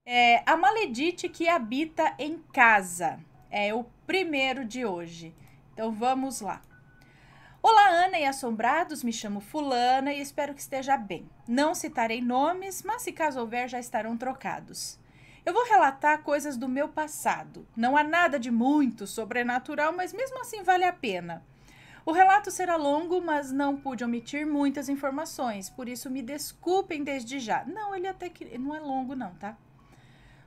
A maledite que habita em casa. É o primeiro de hoje. Então vamos lá. Olá, Ana e assombrados, me chamo Fulana e espero que esteja bem. Não citarei nomes, mas se caso houver já estarão trocados. Eu vou relatar coisas do meu passado. Não há nada de muito sobrenatural, mas mesmo assim vale a pena. O relato será longo, mas não pude omitir muitas informações, por isso me desculpem desde já. Não, ele até que não é longo não, tá?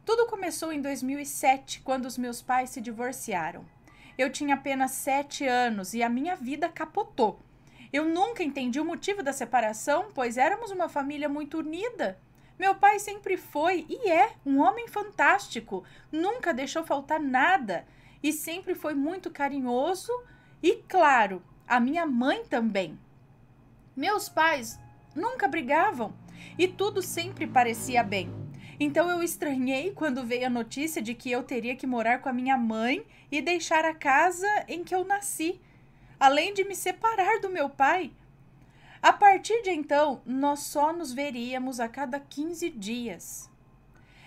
Tudo começou em 2007, quando os meus pais se divorciaram. Eu tinha apenas 7 anos e a minha vida capotou. Eu nunca entendi o motivo da separação, pois éramos uma família muito unida. Meu pai sempre foi e é um homem fantástico, nunca deixou faltar nada e sempre foi muito carinhoso e, claro, a minha mãe também. Meus pais nunca brigavam e tudo sempre parecia bem. Então eu estranhei quando veio a notícia de que eu teria que morar com a minha mãe e deixar a casa em que eu nasci, além de me separar do meu pai. A partir de então, nós só nos veríamos a cada 15 dias.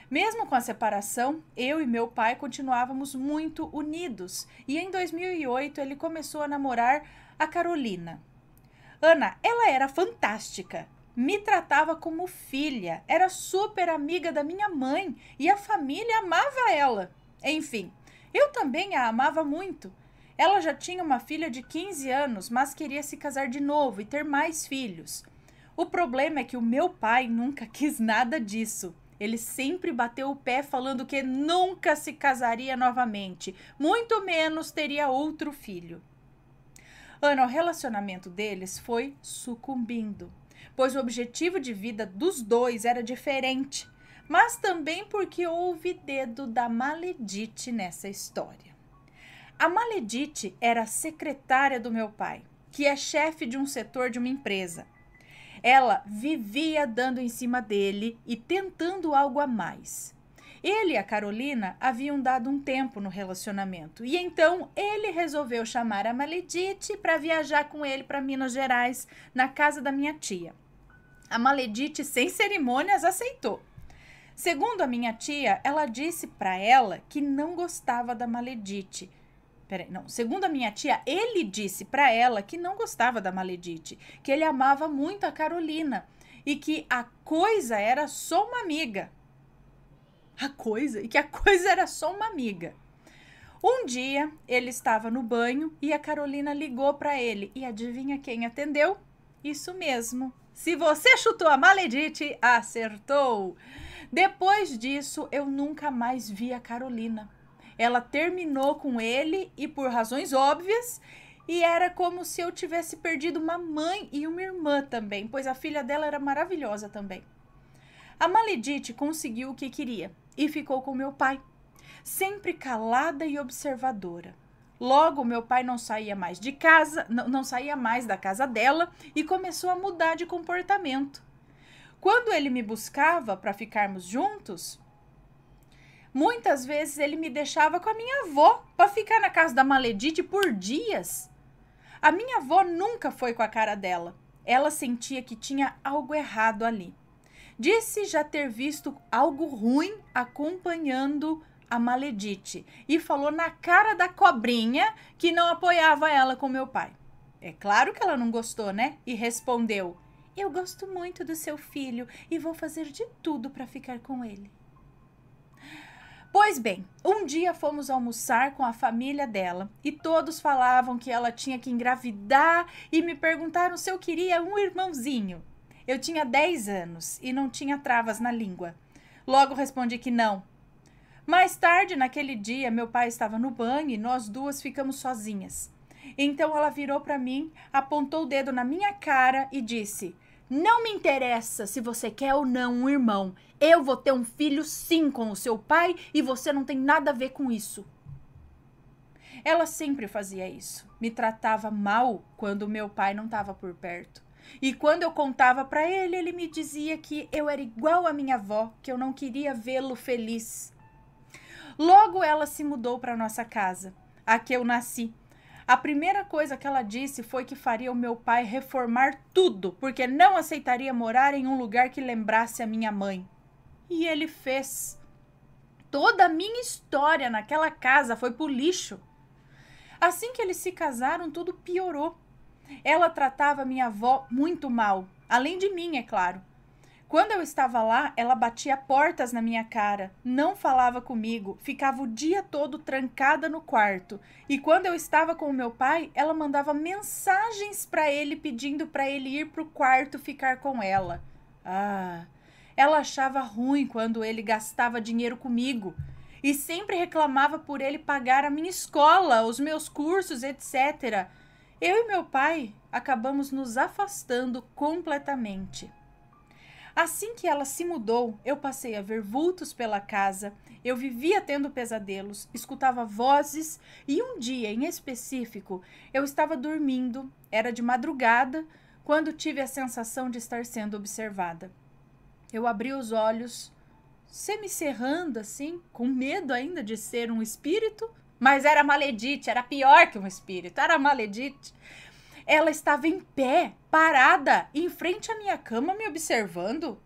Mesmo com a separação, eu e meu pai continuávamos muito unidos e em 2008 ele começou a namorar a Carolina. Ana, ela era fantástica. Me tratava como filha, era super amiga da minha mãe e a família amava ela. Enfim, eu também a amava muito. Ela já tinha uma filha de 15 anos, mas queria se casar de novo e ter mais filhos. O problema é que o meu pai nunca quis nada disso. Ele sempre bateu o pé falando que nunca se casaria novamente, muito menos teria outro filho. Ana, o relacionamento deles foi sucumbindo, pois o objetivo de vida dos dois era diferente, mas também porque houve dedo da Maledite nessa história. A Maledite era a secretária do meu pai, que é chefe de um setor de uma empresa. Ela vivia dando em cima dele e tentando algo a mais. Ele e a Carolina haviam dado um tempo no relacionamento e então ele resolveu chamar a Maledite para viajar com ele para Minas Gerais, na casa da minha tia. A Maledite, sem cerimônias, aceitou. Segundo a minha tia, ela disse para ela que não gostava da Maledite. Segundo a minha tia, ele disse para ela que não gostava da Maledite, que ele amava muito a Carolina e que a coisa era só uma amiga. Que a coisa era só uma amiga. Um dia, ele estava no banho e a Carolina ligou para ele. E adivinha quem atendeu? Isso mesmo. Se você chutou a Maledite, acertou. Depois disso, eu nunca mais vi a Carolina. Ela terminou com ele e por razões óbvias, e era como se eu tivesse perdido uma mãe e uma irmã também, pois a filha dela era maravilhosa também. A Maledite conseguiu o que queria e ficou com meu pai, sempre calada e observadora. Logo, meu pai não saía mais de casa, não saía mais da casa dela e começou a mudar de comportamento. Quando ele me buscava para ficarmos juntos, muitas vezes ele me deixava com a minha avó para ficar na casa da Maledite por dias. A minha avó nunca foi com a cara dela. Ela sentia que tinha algo errado ali. Disse já ter visto algo ruim acompanhando a Maledite e falou na cara da cobrinha que não apoiava ela com meu pai. É claro que ela não gostou, né? E respondeu: eu gosto muito do seu filho e vou fazer de tudo para ficar com ele. Pois bem, um dia fomos almoçar com a família dela e todos falavam que ela tinha que engravidar e me perguntaram se eu queria um irmãozinho. Eu tinha 10 anos e não tinha travas na língua. Logo respondi que não. Mais tarde, naquele dia, meu pai estava no banho e nós duas ficamos sozinhas. Então ela virou para mim, apontou o dedo na minha cara e disse: não me interessa se você quer ou não um irmão. Eu vou ter um filho sim com o seu pai e você não tem nada a ver com isso. Ela sempre fazia isso. Me tratava mal quando meu pai não estava por perto. E quando eu contava para ele, ele me dizia que eu era igual à minha avó, que eu não queria vê-lo feliz. Logo ela se mudou para nossa casa, a que eu nasci. A primeira coisa que ela disse foi que faria o meu pai reformar tudo, porque não aceitaria morar em um lugar que lembrasse a minha mãe. E ele fez. Toda a minha história naquela casa foi pro lixo. Assim que eles se casaram, tudo piorou. Ela tratava minha avó muito mal, além de mim, é claro. Quando eu estava lá, ela batia portas na minha cara, não falava comigo, ficava o dia todo trancada no quarto. E quando eu estava com o meu pai, ela mandava mensagens para ele pedindo para ele ir pro quarto ficar com ela. Ela achava ruim quando ele gastava dinheiro comigo e sempre reclamava por ele pagar a minha escola, os meus cursos, etc. Eu e meu pai acabamos nos afastando completamente. Assim que ela se mudou, eu passei a ver vultos pela casa, eu vivia tendo pesadelos, escutava vozes e um dia em específico eu estava dormindo, era de madrugada, quando tive a sensação de estar sendo observada. Eu abri os olhos, semicerrando assim, com medo ainda de ser um espírito, mas era Maledite, era pior que um espírito, era Maledite. Ela estava em pé, parada, em frente à minha cama, me observando.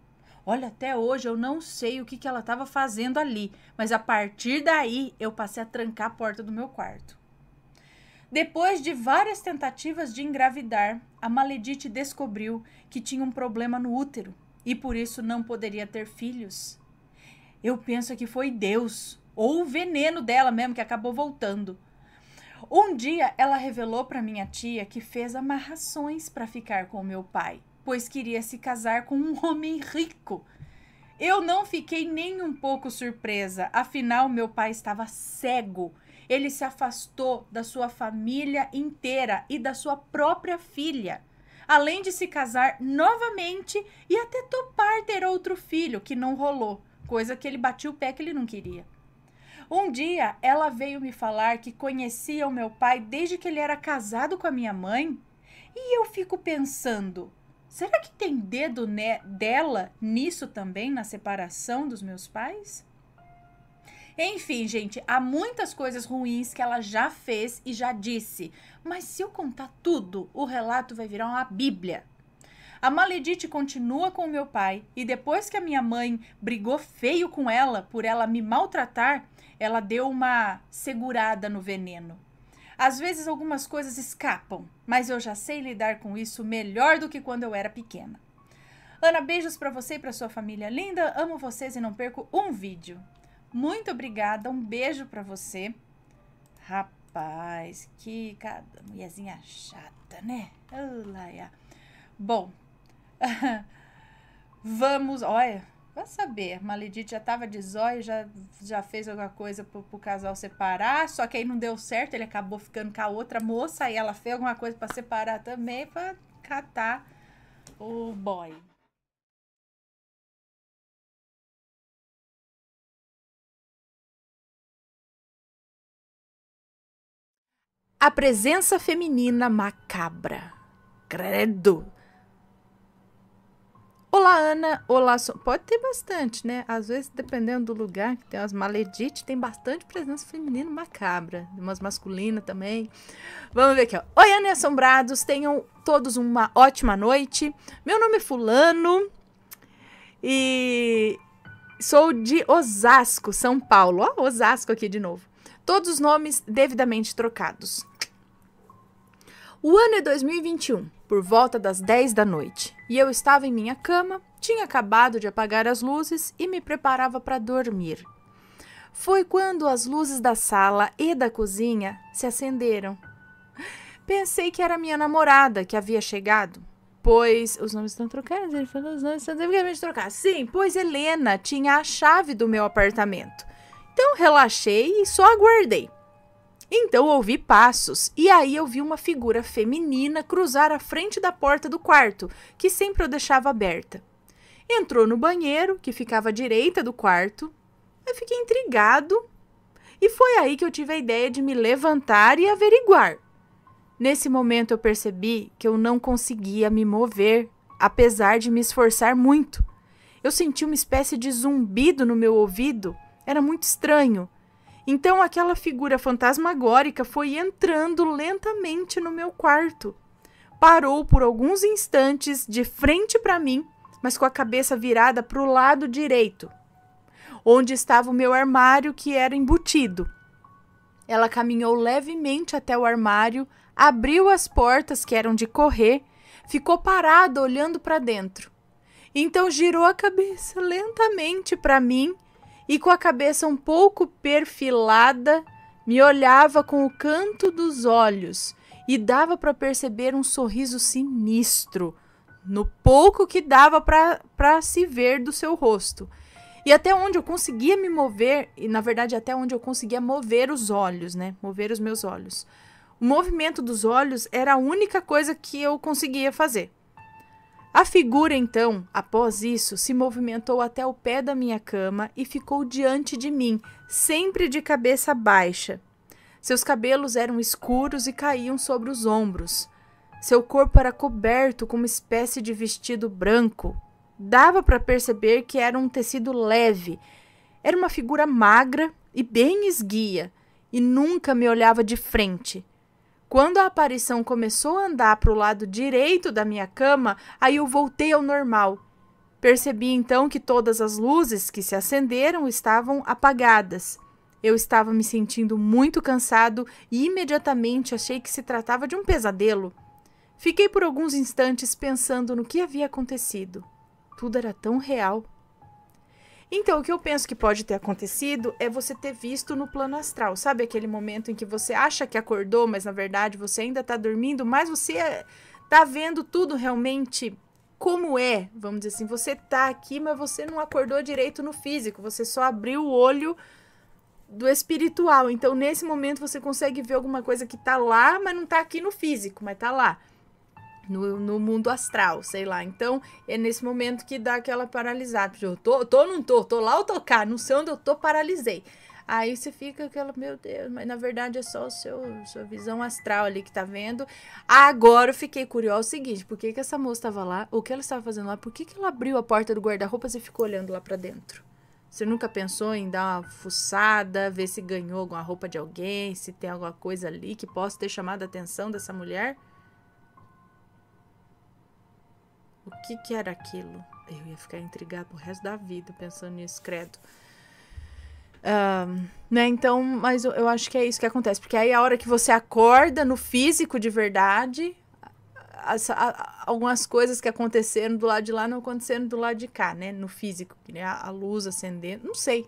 Olha, até hoje eu não sei o que ela estava fazendo ali, mas a partir daí eu passei a trancar a porta do meu quarto. Depois de várias tentativas de engravidar, a Maledite descobriu que tinha um problema no útero e por isso não poderia ter filhos. Eu penso que foi Deus, ou o veneno dela mesmo que acabou voltando. Um dia ela revelou para minha tia que fez amarrações para ficar com meu pai, pois queria se casar com um homem rico. Eu não fiquei nem um pouco surpresa, afinal meu pai estava cego. Ele se afastou da sua família inteira e da sua própria filha, além de se casar novamente e até topar ter outro filho, que não rolou, coisa que ele batia o pé que ele não queria. Um dia, ela veio me falar que conhecia o meu pai desde que ele era casado com a minha mãe. E eu fico pensando, será que tem dedo dela nisso também, na separação dos meus pais? Enfim, gente, há muitas coisas ruins que ela já fez e já disse. Mas se eu contar tudo, o relato vai virar uma bíblia. A Maledite continua com o meu pai e depois que a minha mãe brigou feio com ela por ela me maltratar, ela deu uma segurada no veneno. Às vezes algumas coisas escapam, mas eu já sei lidar com isso melhor do que quando eu era pequena. Ana, beijos para você e para sua família linda. Amo vocês e não perco um vídeo. Muito obrigada, um beijo para você. Rapaz, que cada mulherzinha chata, né? Olha. Bom, vamos, olha, vai saber, Maledite já tava de zóio, já fez alguma coisa pro casal separar, só que aí não deu certo, ele acabou ficando com a outra moça, aí ela fez alguma coisa para separar também, para catar o boy. A presença feminina macabra. Credo! Olá, Ana. Olá, pode ter bastante, né? Às vezes, dependendo do lugar, que tem umas Maledite, tem bastante presença feminina macabra. Umas masculinas também. Vamos ver aqui, ó. Oi, Ana e assombrados. Tenham todos uma ótima noite. Meu nome é Fulano e sou de Osasco, São Paulo. Ó, Osasco aqui de novo. Todos os nomes devidamente trocados. O ano é 2021, por volta das 10 da noite, e eu estava em minha cama, tinha acabado de apagar as luzes e me preparava para dormir. Foi quando as luzes da sala e da cozinha se acenderam. Pensei que era minha namorada que havia chegado, pois os nomes estão trocados, ele falou os nomes estão devidamente trocados. Sim, pois Helena tinha a chave do meu apartamento. Então relaxei e só aguardei. Então ouvi passos e aí eu vi uma figura feminina cruzar a frente da porta do quarto, que sempre eu deixava aberta. Entrou no banheiro, que ficava à direita do quarto. Eu fiquei intrigado e foi aí que eu tive a ideia de me levantar e averiguar. Nesse momento eu percebi que eu não conseguia me mover, apesar de me esforçar muito. Eu senti uma espécie de zumbido no meu ouvido, era muito estranho. Então aquela figura fantasmagórica foi entrando lentamente no meu quarto. Parou por alguns instantes de frente para mim, mas com a cabeça virada para o lado direito. onde estava o meu armário, que era embutido. Ela caminhou levemente até o armário, abriu as portas, que eram de correr, ficou parada olhando para dentro. Então girou a cabeça lentamente para mim e, com a cabeça um pouco perfilada, me olhava com o canto dos olhos e dava para perceber um sorriso sinistro, no pouco que dava para se ver do seu rosto. E até onde eu conseguia me mover, e na verdade até onde eu conseguia mover os olhos, né? Mover os meus olhos. O movimento dos olhos era a única coisa que eu conseguia fazer. A figura, então, após isso, se movimentou até o pé da minha cama e ficou diante de mim, sempre de cabeça baixa. Seus cabelos eram escuros e caíam sobre os ombros. Seu corpo era coberto com uma espécie de vestido branco. Dava para perceber que era um tecido leve. Era uma figura magra e bem esguia, e nunca me olhava de frente. Quando a aparição começou a andar para o lado direito da minha cama, aí eu voltei ao normal. Percebi então que todas as luzes que se acenderam estavam apagadas. Eu estava me sentindo muito cansado e imediatamente achei que se tratava de um pesadelo. Fiquei por alguns instantes pensando no que havia acontecido. Tudo era tão real. Então, o que eu penso que pode ter acontecido é você ter visto no plano astral. Sabe aquele momento em que você acha que acordou, mas na verdade você ainda está dormindo, mas você está vendo tudo realmente como é, vamos dizer assim. Você está aqui, mas você não acordou direito no físico, você só abriu o olho do espiritual. Então, nesse momento, você consegue ver alguma coisa que está lá, mas não está aqui no físico, mas está lá. No mundo astral, sei lá. Então, é nesse momento que dá aquela paralisada. Eu tô lá ou tô cá, não sei onde eu tô, paralisei. Aí você fica aquela, meu Deus, mas na verdade é só sua visão astral ali que tá vendo. Agora eu fiquei curiosa o seguinte, por que essa moça tava lá? O que ela estava fazendo lá? Por que ela abriu a porta do guarda-roupas e ficou olhando lá pra dentro? Você nunca pensou em dar uma fuçada, ver se ganhou alguma roupa de alguém, se tem alguma coisa ali que possa ter chamado a atenção dessa mulher? O que era aquilo? Eu ia ficar intrigada pro resto da vida pensando nisso, credo. Né? Então, mas eu acho que é isso que acontece. Porque aí a hora que você acorda no físico de verdade, algumas coisas que aconteceram do lado de lá não aconteceram do lado de cá, né? No físico, né? A luz acendendo. Não sei.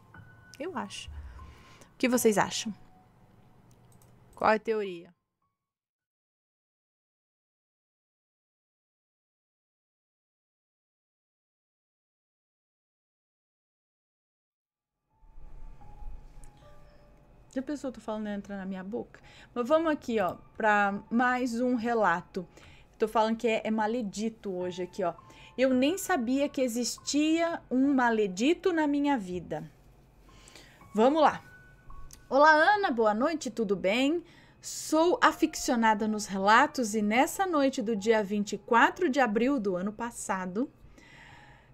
Eu acho. O que vocês acham? Qual é a teoria? Já pensou, eu tô falando entra na minha boca? Mas vamos aqui, ó, para mais um relato. Tô falando que é maledito hoje aqui, ó. Eu nem sabia que existia um maledito na minha vida. Vamos lá. Olá, Ana, boa noite, tudo bem? Sou aficionada nos relatos e nessa noite do dia 24 de abril do ano passado,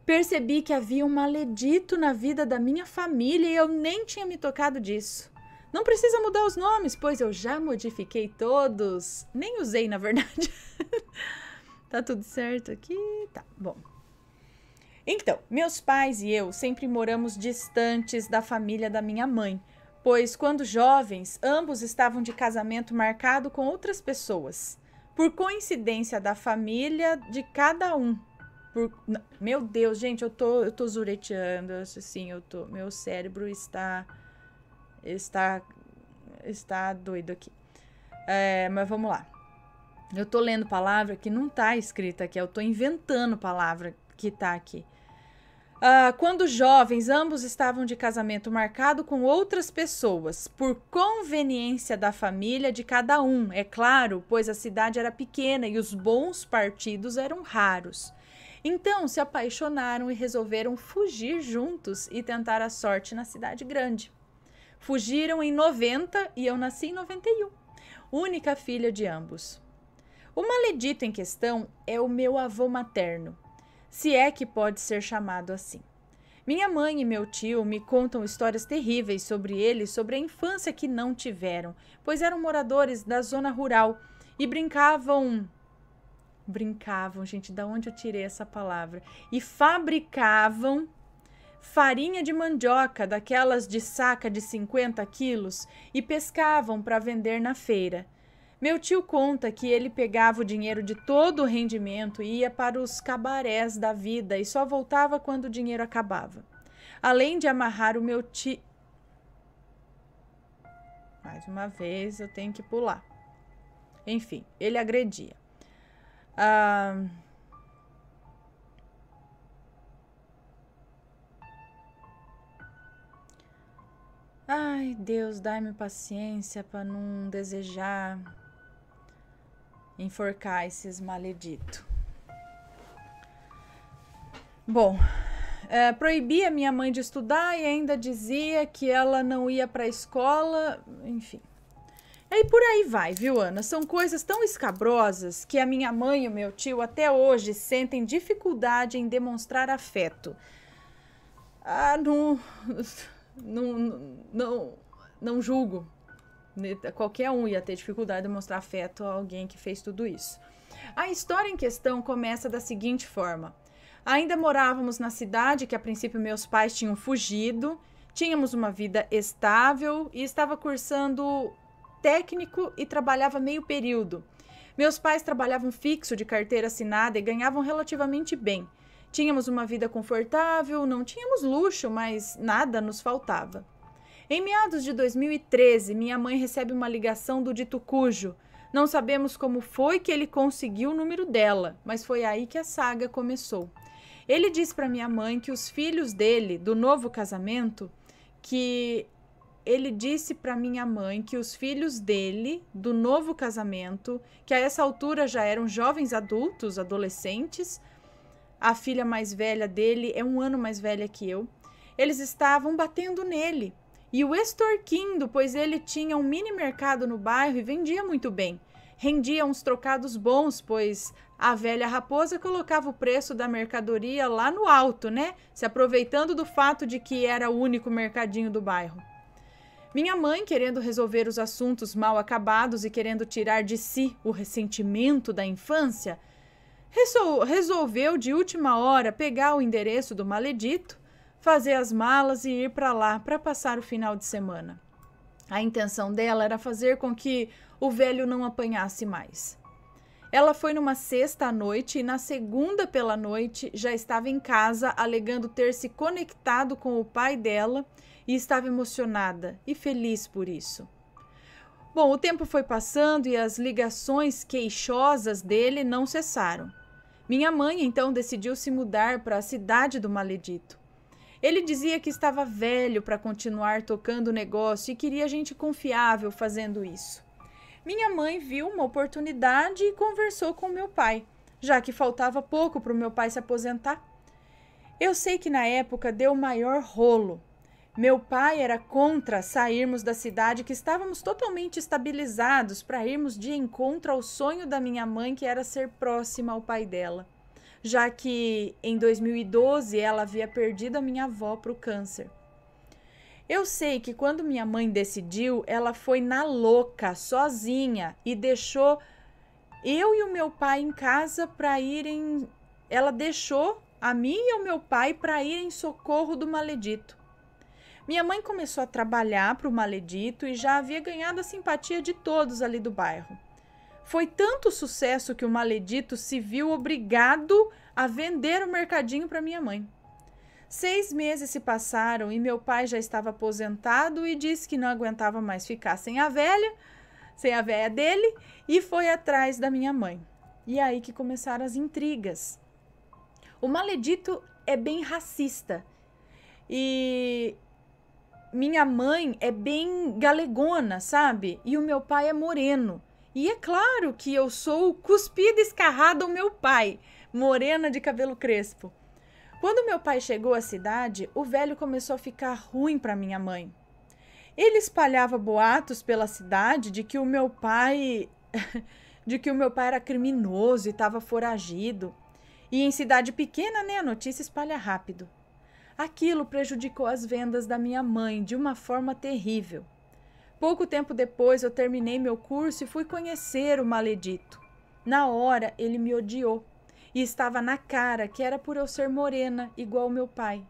percebi que havia um maledito na vida da minha família e eu nem tinha me tocado disso. Não precisa mudar os nomes, pois eu já modifiquei todos. Nem usei, na verdade. Tá tudo certo aqui? Tá, bom. Então, meus pais e eu sempre moramos distantes da família da minha mãe, pois quando jovens, ambos estavam de casamento marcado com outras pessoas. Por coincidência da família de cada um. Meu Deus, gente, eu tô zureteando, assim, meu cérebro está doido aqui. Mas vamos lá. Eu tô lendo palavra que não tá escrita aqui. Eu tô inventando palavra que tá aqui. Quando jovens, ambos estavam de casamento marcado com outras pessoas, por conveniência da família de cada um, é claro, pois a cidade era pequena e os bons partidos eram raros. Então, se apaixonaram e resolveram fugir juntos e tentar a sorte na cidade grande. Fugiram em 90 e eu nasci em 91, única filha de ambos. O maledito em questão é o meu avô materno, se é que pode ser chamado assim. Minha mãe e meu tio me contam histórias terríveis sobre ele, sobre a infância que não tiveram, pois eram moradores da zona rural e brincavam, gente, da onde eu tirei essa palavra? E fabricavam farinha de mandioca, daquelas de saca de 50 quilos, e pescavam para vender na feira. Meu tio conta que ele pegava o dinheiro de todo o rendimento e ia para os cabarés da vida e só voltava quando o dinheiro acabava. Além de amarrar o meu tio... Mais uma vez eu tenho que pular. Enfim, ele agredia. Ai, Deus, dai-me paciência para não desejar enforcar esses maleditos. Bom, proibia minha mãe de estudar e ainda dizia que ela não ia para a escola, enfim. E por aí vai, viu, Ana? São coisas tão escabrosas que a minha mãe e o meu tio até hoje sentem dificuldade em demonstrar afeto. Não julgo. Qualquer um ia ter dificuldade de mostrar afeto a alguém que fez tudo isso. A história em questão começa da seguinte forma. Ainda morávamos na cidade que a princípio meus pais tinham fugido, tínhamos uma vida estável e estava cursando técnico e trabalhava meio período. Meus pais trabalhavam fixo de carteira assinada e ganhavam relativamente bem. Tínhamos uma vida confortável, não tínhamos luxo, mas nada nos faltava. Em meados de 2013, minha mãe recebe uma ligação do dito cujo. Não sabemos como foi que ele conseguiu o número dela, mas foi aí que a saga começou. Ele disse para minha mãe que os filhos dele, do novo casamento, que a essa altura já eram jovens adultos, adolescentes, a filha mais velha dele é 1 ano mais velha que eu, eles estavam batendo nele e o extorquindo, pois ele tinha um mini mercado no bairro e vendia muito bem. Rendia uns trocados bons, pois a velha raposa colocava o preço da mercadoria lá no alto, né? Se aproveitando do fato de que era o único mercadinho do bairro. Minha mãe, querendo resolver os assuntos mal acabados e querendo tirar de si o ressentimento da infância, resolveu de última hora pegar o endereço do maledito, fazer as malas e ir para lá para passar o final de semana. A intenção dela era fazer com que o velho não apanhasse mais. Ela foi numa sexta à noite e na segunda pela noite já estava em casa, alegando ter se conectado com o pai dela e estava emocionada e feliz por isso. Bom, o tempo foi passando e as ligações queixosas dele não cessaram. Minha mãe então decidiu se mudar para a cidade do maledito. Ele dizia que estava velho para continuar tocando o negócio e queria gente confiável fazendo isso. Minha mãe viu uma oportunidade e conversou com meu pai, já que faltava pouco para o meu pai se aposentar. Eu sei que na época deu o maior rolo. Meu pai era contra sairmos da cidade, que estávamos totalmente estabilizados, para irmos de encontro ao sonho da minha mãe, que era ser próxima ao pai dela, já que em 2012 ela havia perdido a minha avó para o câncer. Eu sei que quando minha mãe decidiu, ela foi na louca, sozinha, e deixou eu e o meu pai em casa para irem... Ela deixou a mim e o meu pai para ir em socorro do maledito. Minha mãe começou a trabalhar para o maledito e já havia ganhado a simpatia de todos ali do bairro. Foi tanto sucesso que o maledito se viu obrigado a vender o mercadinho para minha mãe. 6 meses se passaram e meu pai já estava aposentado e disse que não aguentava mais ficar sem a velha dele, e foi atrás da minha mãe. E aí que começaram as intrigas. O maledito é bem racista e minha mãe é bem galegona, sabe? E o meu pai é moreno. E é claro que eu sou cuspida escarrada ao meu pai, morena de cabelo crespo. Quando meu pai chegou à cidade, o velho começou a ficar ruim para minha mãe. Ele espalhava boatos pela cidade de que o meu pai era criminoso e estava foragido. E em cidade pequena, né, a notícia espalha rápido. Aquilo prejudicou as vendas da minha mãe de uma forma terrível. Pouco tempo depois eu terminei meu curso e fui conhecer o maledito. Na hora ele me odiou. E estava na cara que era por eu ser morena, igual meu pai.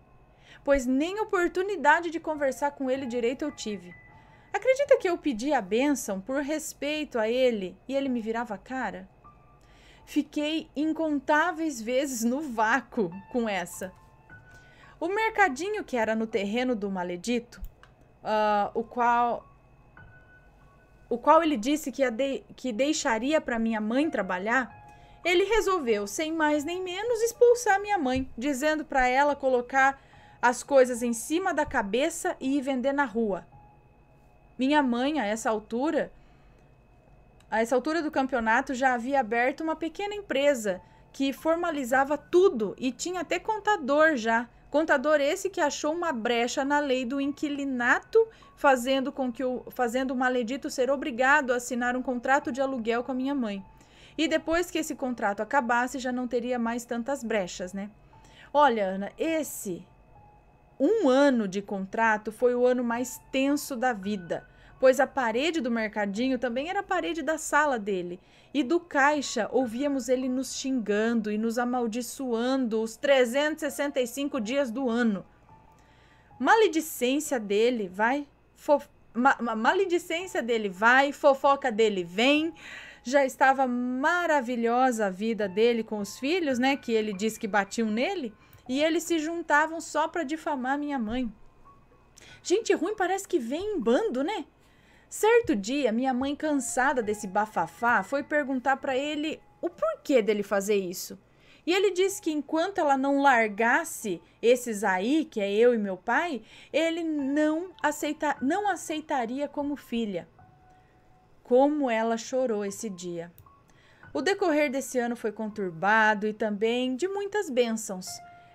pois nem oportunidade de conversar com ele direito eu tive. Acredita que eu pedi a bênção por respeito a ele e ele me virava a cara? Fiquei incontáveis vezes no vácuo com essa. O mercadinho que era no terreno do maledito, o qual ele disse que deixaria para minha mãe trabalhar, ele resolveu, sem mais nem menos, expulsar minha mãe, dizendo para ela colocar as coisas em cima da cabeça e ir vender na rua. Minha mãe, a essa altura do campeonato, já havia aberto uma pequena empresa que formalizava tudo e tinha até contador já. Contador esse que achou uma brecha na lei do inquilinato, fazendo o maledito ser obrigado a assinar um contrato de aluguel com a minha mãe. E depois que esse contrato acabasse, já não teria mais tantas brechas, né? Olha, Ana, esse 1 ano de contrato foi o ano mais tenso da vida, pois a parede do mercadinho também era a parede da sala dele. E do caixa ouvíamos ele nos xingando e nos amaldiçoando os 365 dias do ano. Maledicência dele vai, fofoca dele vem. Já estava maravilhosa a vida dele com os filhos, né, que ele disse que batiam nele, e eles se juntavam só para difamar minha mãe. Gente ruim parece que vem em bando, né? Certo dia, minha mãe, cansada desse bafafá, foi perguntar para ele o porquê dele fazer isso. E ele disse que enquanto ela não largasse esses aí, que é eu e meu pai, ele não aceitaria como filha. Como ela chorou esse dia. O decorrer desse ano foi conturbado e também de muitas bênçãos.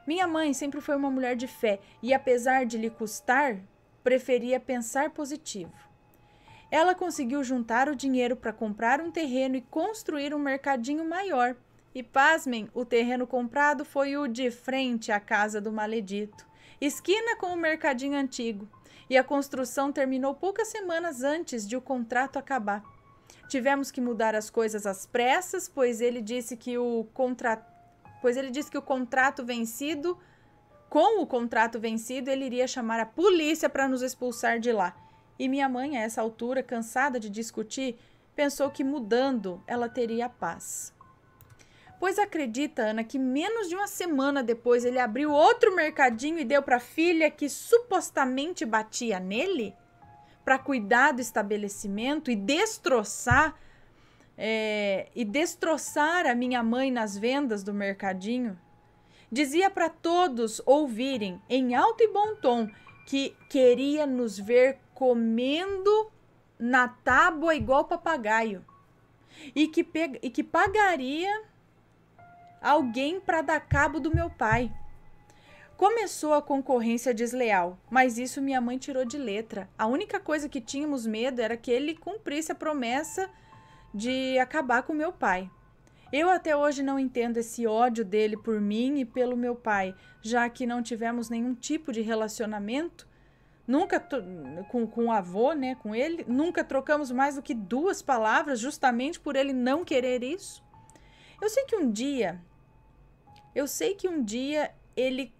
Minha mãe sempre foi uma mulher de fé e, apesar de lhe custar, preferia pensar positivo. Ela conseguiu juntar o dinheiro para comprar um terreno e construir um mercadinho maior. E, pasmem, o terreno comprado foi o de frente à casa do maledito, esquina com o mercadinho antigo. E a construção terminou poucas semanas antes de o contrato acabar. Tivemos que mudar as coisas às pressas, pois ele disse que com o contrato vencido, ele iria chamar a polícia para nos expulsar de lá. E minha mãe, a essa altura, cansada de discutir, pensou que mudando ela teria paz. Pois acredita, Ana, que menos de 1 semana depois ele abriu outro mercadinho e deu para a filha que supostamente batia nele para cuidar do estabelecimento e destroçar a minha mãe nas vendas do mercadinho? Dizia para todos ouvirem em alto e bom tom que queria nos ver comendo na tábua igual papagaio e que pagaria alguém para dar cabo do meu pai. Começou a concorrência desleal, mas isso minha mãe tirou de letra. A única coisa que tínhamos medo era que ele cumprisse a promessa de acabar com meu pai. Eu até hoje não entendo esse ódio dele por mim e pelo meu pai, já que não tivemos nenhum tipo de relacionamento, nunca com o avô, né, com ele, nunca trocamos mais do que 2 palavras, justamente por ele não querer isso. Eu sei que um dia ele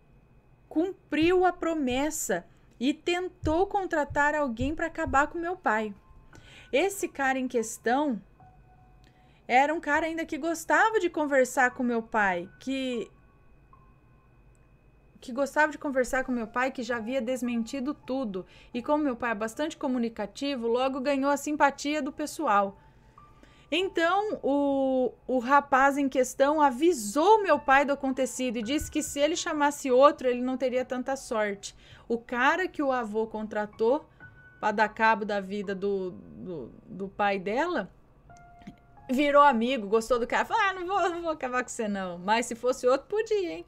cumpriu a promessa e tentou contratar alguém para acabar com meu pai. Esse cara em questão era um cara ainda que gostava de conversar com meu pai, que já havia desmentido tudo. E como meu pai é bastante comunicativo, logo ganhou a simpatia do pessoal. Então, o rapaz em questão avisou meu pai do acontecido e disse que se ele chamasse outro, ele não teria tanta sorte. O cara que o avô contratou para dar cabo da vida do pai dela virou amigo, gostou do cara. Falou, não vou acabar com você não. Mas se fosse outro, podia, hein?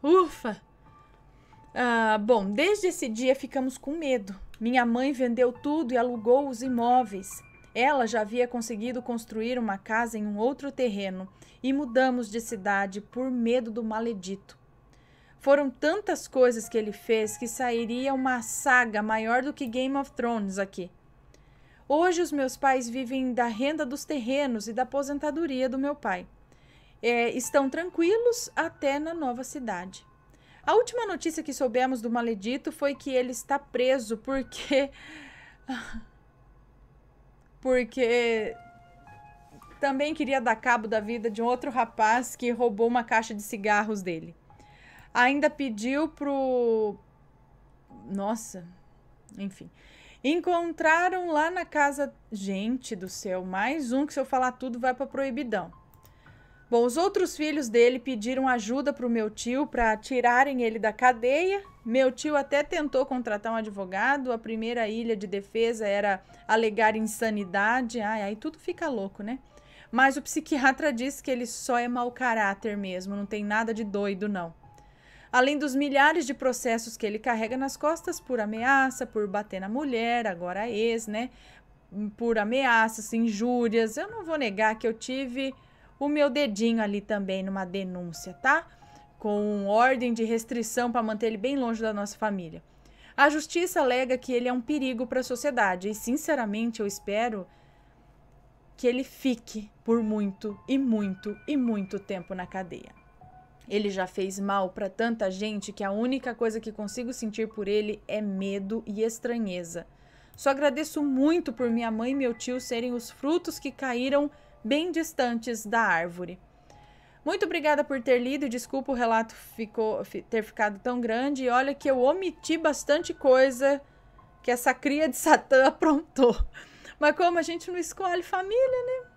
Ufa! Bom, desde esse dia ficamos com medo. Minha mãe vendeu tudo e alugou os imóveis. Ela já havia conseguido construir uma casa em um outro terreno e mudamos de cidade por medo do maledito. Foram tantas coisas que ele fez que sairia uma saga maior do que Game of Thrones aqui. Hoje os meus pais vivem da renda dos terrenos e da aposentadoria do meu pai. Estão tranquilos até na nova cidade. A última notícia que soubemos do maledito foi que ele está preso porque também queria dar cabo da vida de um outro rapaz que roubou uma caixa de cigarros dele. Ainda pediu pro... Nossa, enfim. Encontraram lá na casa... Gente do céu, mais um que se eu falar tudo vai pra proibidão. Bom, os outros filhos dele pediram ajuda pro meu tio para tirarem ele da cadeia. Meu tio até tentou contratar um advogado. A primeira ilha de defesa era alegar insanidade. Ai, aí tudo fica louco, né? Mas o psiquiatra disse que ele só é mau caráter mesmo, não tem nada de doido, não. Além dos milhares de processos que ele carrega nas costas por ameaça, por bater na mulher, agora ex, né? Por ameaças, injúrias. Eu não vou negar que eu tive o meu dedinho ali também numa denúncia, tá? Com ordem de restrição para manter ele bem longe da nossa família. A justiça alega que ele é um perigo para a sociedade e, sinceramente, eu espero que ele fique por muito e muito e muito tempo na cadeia. Ele já fez mal para tanta gente que a única coisa que consigo sentir por ele é medo e estranheza. Só agradeço muito por minha mãe e meu tio serem os frutos que caíram bem distantes da árvore. Muito obrigada por ter lido e desculpa o relato ter ficado tão grande. E olha que eu omiti bastante coisa que essa cria de Satã aprontou. Mas como a gente não escolhe família, né?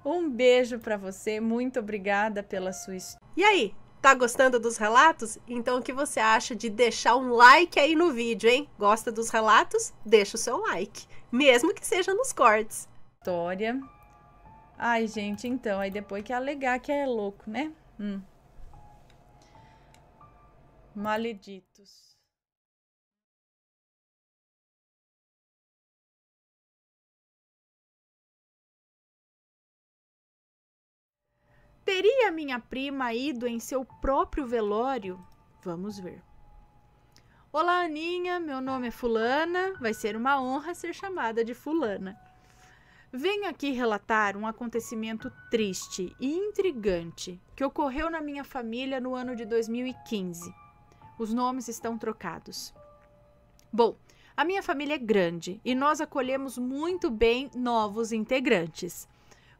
Um beijo pra você, muito obrigada pela sua história. E aí, tá gostando dos relatos? Então o que você acha de deixar um like aí no vídeo, hein? Gosta dos relatos? Deixa o seu like, mesmo que seja nos cortes. História. Ai, gente, então, aí depois que alegar que é louco, né? Maleditos. Teria minha prima ido em seu próprio velório? Vamos ver. Olá, Aninha, meu nome é Fulana, vai ser uma honra ser chamada de Fulana. Venho aqui relatar um acontecimento triste e intrigante que ocorreu na minha família no ano de 2015. Os nomes estão trocados. Bom, a minha família é grande e nós acolhemos muito bem novos integrantes.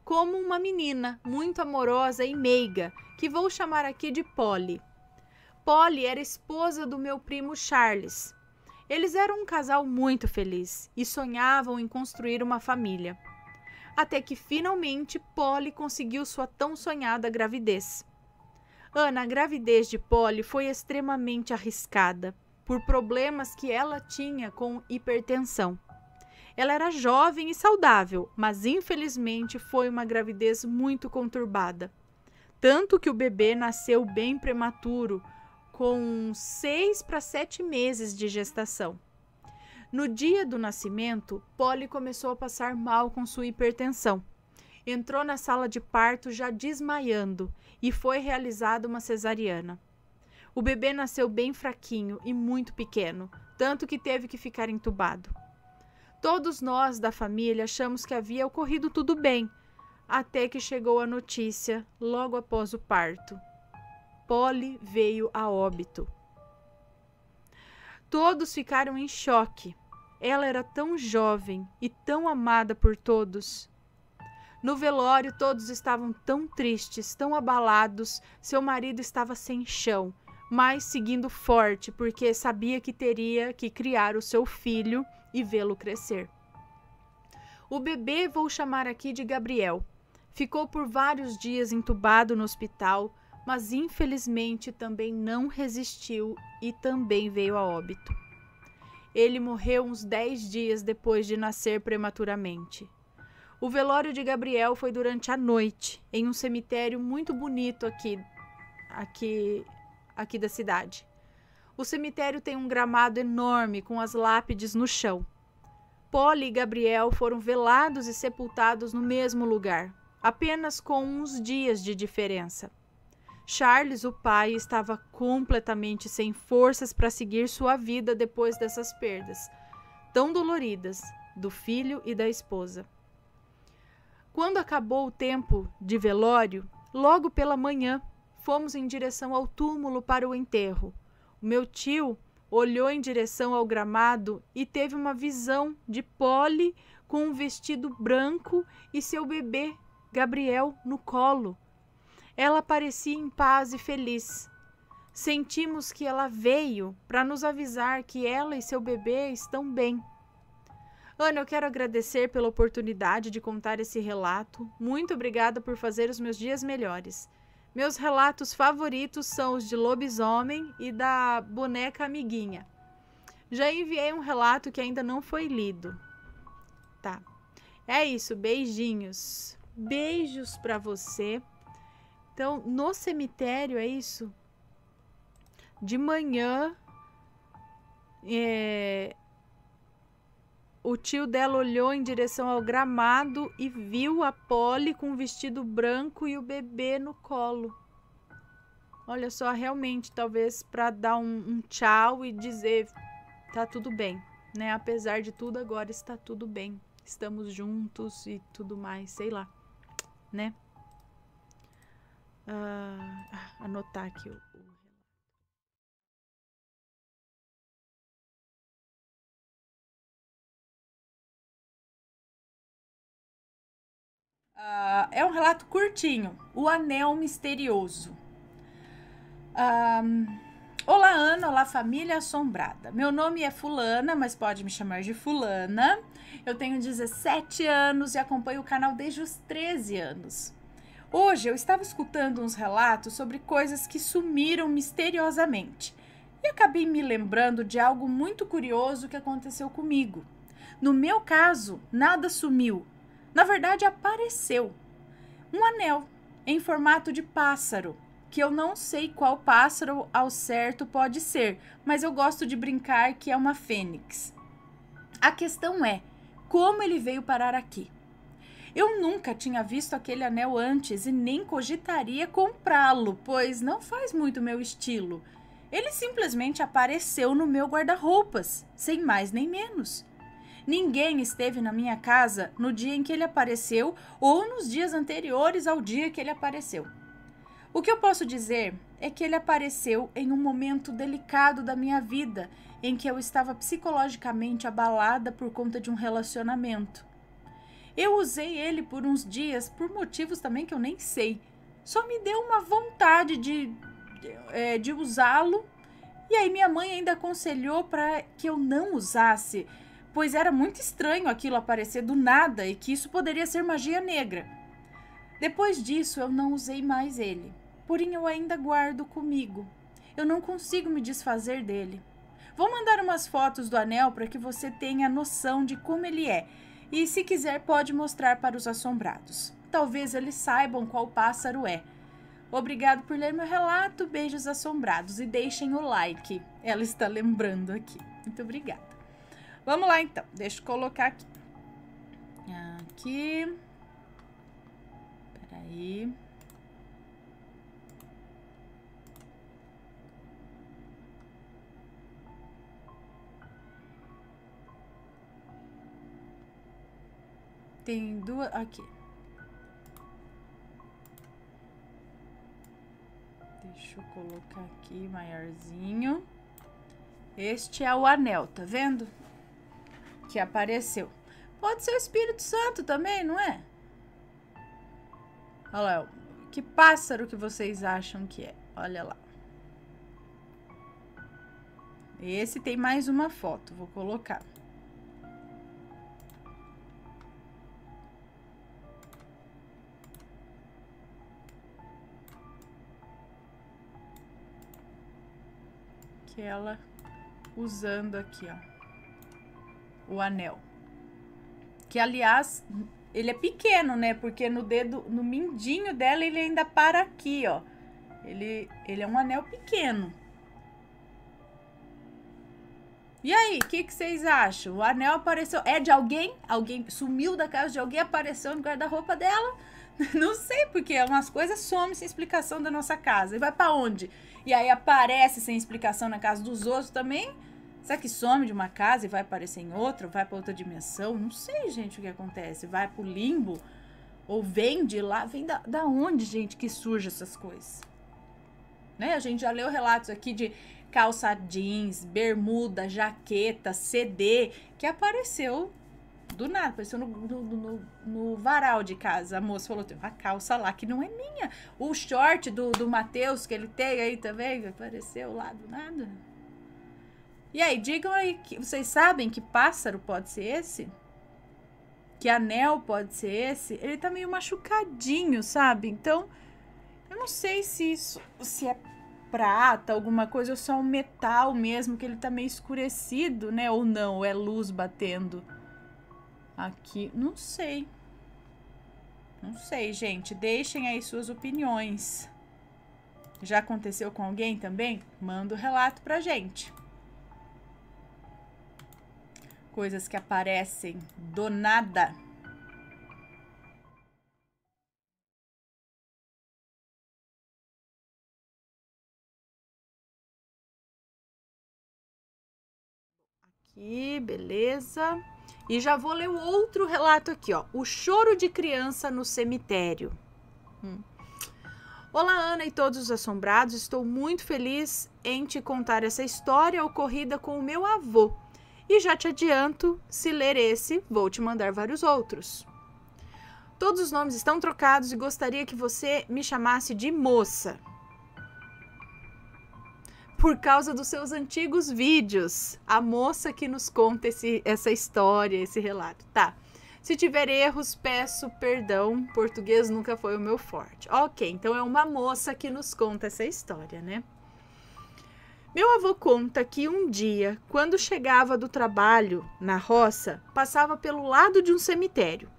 Como uma menina muito amorosa e meiga, que vou chamar aqui de Polly. Polly era esposa do meu primo Charles. Eles eram um casal muito feliz e sonhavam em construir uma família. Até que finalmente Polly conseguiu sua tão sonhada gravidez. A gravidez de Polly foi extremamente arriscada por problemas que ela tinha com hipertensão. Ela era jovem e saudável, mas infelizmente foi uma gravidez muito conturbada. Tanto que o bebê nasceu bem prematuro, com 6 para 7 meses de gestação. No dia do nascimento, Polly começou a passar mal com sua hipertensão. Entrou na sala de parto já desmaiando e foi realizada uma cesariana. O bebê nasceu bem fraquinho e muito pequeno, tanto que teve que ficar entubado. Todos nós da família achamos que havia ocorrido tudo bem, até que chegou a notícia logo após o parto. Polly veio a óbito. Todos ficaram em choque. Ela era tão jovem e tão amada por todos. No velório, todos estavam tão tristes, tão abalados. Seu marido estava sem chão, mas seguindo forte, porque sabia que teria que criar o seu filho e vê-lo crescer. O bebê vou chamar aqui de Gabriel. Ficou por vários dias entubado no hospital, mas infelizmente também não resistiu e também veio a óbito. Ele morreu uns 10 dias depois de nascer prematuramente. O velório de Gabriel foi durante a noite, em um cemitério muito bonito aqui da cidade. O cemitério tem um gramado enorme com as lápides no chão. Polly e Gabriel foram velados e sepultados no mesmo lugar, apenas com uns dias de diferença. Charles, o pai, estava completamente sem forças para seguir sua vida depois dessas perdas, tão doloridas, do filho e da esposa. Quando acabou o tempo de velório, logo pela manhã, fomos em direção ao túmulo para o enterro. O meu tio olhou em direção ao gramado e teve uma visão de Polly com um vestido branco e seu bebê, Gabriel, no colo. Ela parecia em paz e feliz. Sentimos que ela veio para nos avisar que ela e seu bebê estão bem. Ana, eu quero agradecer pela oportunidade de contar esse relato. Muito obrigada por fazer os meus dias melhores. Meus relatos favoritos são os de lobisomem e da boneca amiguinha. Já enviei um relato que ainda não foi lido. Tá. É isso, beijinhos. Beijos pra você. Então, no cemitério, é isso? De manhã, o tio dela olhou em direção ao gramado e viu a Polly com um vestido branco e o bebê no colo. Olha só, realmente, talvez para dar um tchau e dizer tá tudo bem, né? Apesar de tudo, agora está tudo bem. Estamos juntos e tudo mais, sei lá, né? Anotar aqui o é um relato curtinho. O Anel Misterioso. Olá, Ana. Olá, família assombrada. Meu nome é Fulana, mas pode me chamar de Fulana. Eu tenho 17 anos e acompanho o canal desde os 13 anos. Hoje eu estava escutando uns relatos sobre coisas que sumiram misteriosamente e acabei me lembrando de algo muito curioso que aconteceu comigo. No meu caso, nada sumiu. Na verdade, apareceu um anel em formato de pássaro, que eu não sei qual pássaro ao certo pode ser, mas eu gosto de brincar que é uma fênix. A questão é, como ele veio parar aqui? Eu nunca tinha visto aquele anel antes e nem cogitaria comprá-lo, pois não faz muito meu estilo. Ele simplesmente apareceu no meu guarda-roupas, sem mais nem menos. Ninguém esteve na minha casa no dia em que ele apareceu ou nos dias anteriores ao dia que ele apareceu. O que eu posso dizer é que ele apareceu em um momento delicado da minha vida, em que eu estava psicologicamente abalada por conta de um relacionamento. Eu usei ele por uns dias, por motivos também que eu nem sei. Só me deu uma vontade de usá-lo. E aí minha mãe ainda aconselhou para que eu não usasse, pois era muito estranho aquilo aparecer do nada e que isso poderia ser magia negra. Depois disso, eu não usei mais ele. Porém, eu ainda guardo comigo. Eu não consigo me desfazer dele. Vou mandar umas fotos do anel para que você tenha noção de como ele é. E, se quiser, pode mostrar para os assombrados. Talvez eles saibam qual pássaro é. Obrigado por ler meu relato. Beijos assombrados. E deixem o like. Ela está lembrando aqui. Muito obrigada. Vamos lá, então. Deixa eu colocar aqui. Aqui. Peraí. Tem duas aqui. Deixa eu colocar aqui maiorzinho. Este é o anel, tá vendo? Que apareceu. Pode ser o Espírito Santo também, não é? Olha lá, que pássaro que vocês acham que é? Olha lá. Esse tem mais uma foto, vou colocar. Ela usando aqui, ó, o anel. Que, aliás, ele é pequeno, né? Porque no dedo, no mindinho dela, ele ainda para aqui, ó. Ele é um anel pequeno. E aí, o que vocês acham? O anel apareceu... É de alguém? Alguém sumiu da casa de alguém, apareceu no guarda-roupa dela? Não sei, porque umas coisas somem sem explicação da nossa casa. E vai pra onde? E aí aparece sem explicação na casa dos outros também? Será que some de uma casa e vai aparecer em outra? Vai pra outra dimensão? Não sei, gente, o que acontece. Vai pro limbo? Ou vem de lá? Vem da onde, gente, que surge essas coisas? né? A gente já leu relatos aqui de calça jeans, bermuda, jaqueta, CD, que apareceu do nada, apareceu no varal de casa. A moça falou, tem uma calça lá que não é minha. O short do Matheus, que ele tem aí também, apareceu lá do nada. E aí, digam aí, que vocês sabem que pássaro pode ser esse? Que anel pode ser esse? Ele tá meio machucadinho, sabe? Então, eu não sei se é prata, alguma coisa, ou só um metal mesmo, que ele tá meio escurecido, né? Ou não, ou é luz batendo aqui. Não sei. Não sei, gente. Deixem aí suas opiniões. Já aconteceu com alguém também? Manda o relato pra gente. Coisas que aparecem do nada. Aqui, beleza. E já vou ler o outro relato aqui, ó. O choro de criança no cemitério. Olá, Ana e todos os assombrados. Estou muito feliz em te contar essa história ocorrida com o meu avô. E já te adianto, se ler esse, vou te mandar vários outros. Todos os nomes estão trocados e gostaria que você me chamasse de moça. Por causa dos seus antigos vídeos. A moça que nos conta essa história, esse relato. Tá. Se tiver erros, peço perdão. Português nunca foi o meu forte. Ok, então é uma moça que nos conta essa história, né? Meu avô conta que um dia, quando chegava do trabalho na roça, passava pelo lado de um cemitério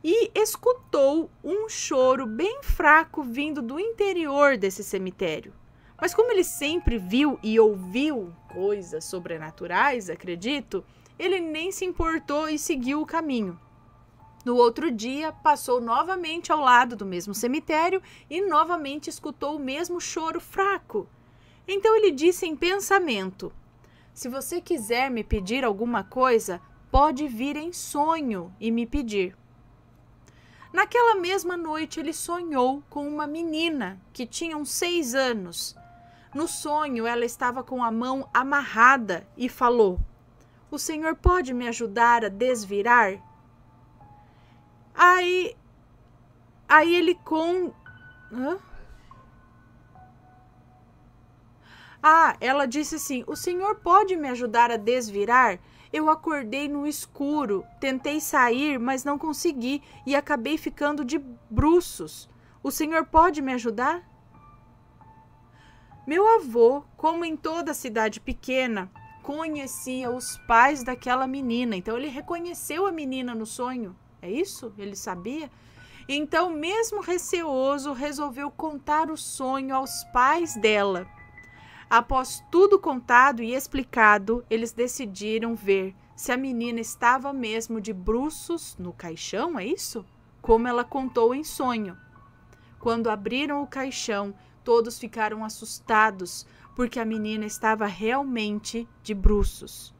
e escutou um choro bem fraco vindo do interior desse cemitério. Mas como ele sempre viu e ouviu coisas sobrenaturais, acredito, ele nem se importou e seguiu o caminho. No outro dia, passou novamente ao lado do mesmo cemitério e novamente escutou o mesmo choro fraco. Então ele disse em pensamento: se você quiser me pedir alguma coisa, pode vir em sonho e me pedir. Naquela mesma noite, ele sonhou com uma menina que tinha uns 6 anos. No sonho, ela estava com a mão amarrada e falou: o senhor pode me ajudar a desvirar? Aí ele ela disse assim: o senhor pode me ajudar a desvirar? Eu acordei no escuro, tentei sair, mas não consegui e acabei ficando de bruços. O senhor pode me ajudar? Meu avô, como em toda cidade pequena, conhecia os pais daquela menina. Então ele reconheceu a menina no sonho. É isso? Ele sabia? Então, mesmo receoso, resolveu contar o sonho aos pais dela. Após tudo contado e explicado, eles decidiram ver se a menina estava mesmo de bruços no caixão, é isso? Como ela contou em sonho. Quando abriram o caixão, todos ficaram assustados, porque a menina estava realmente de bruços.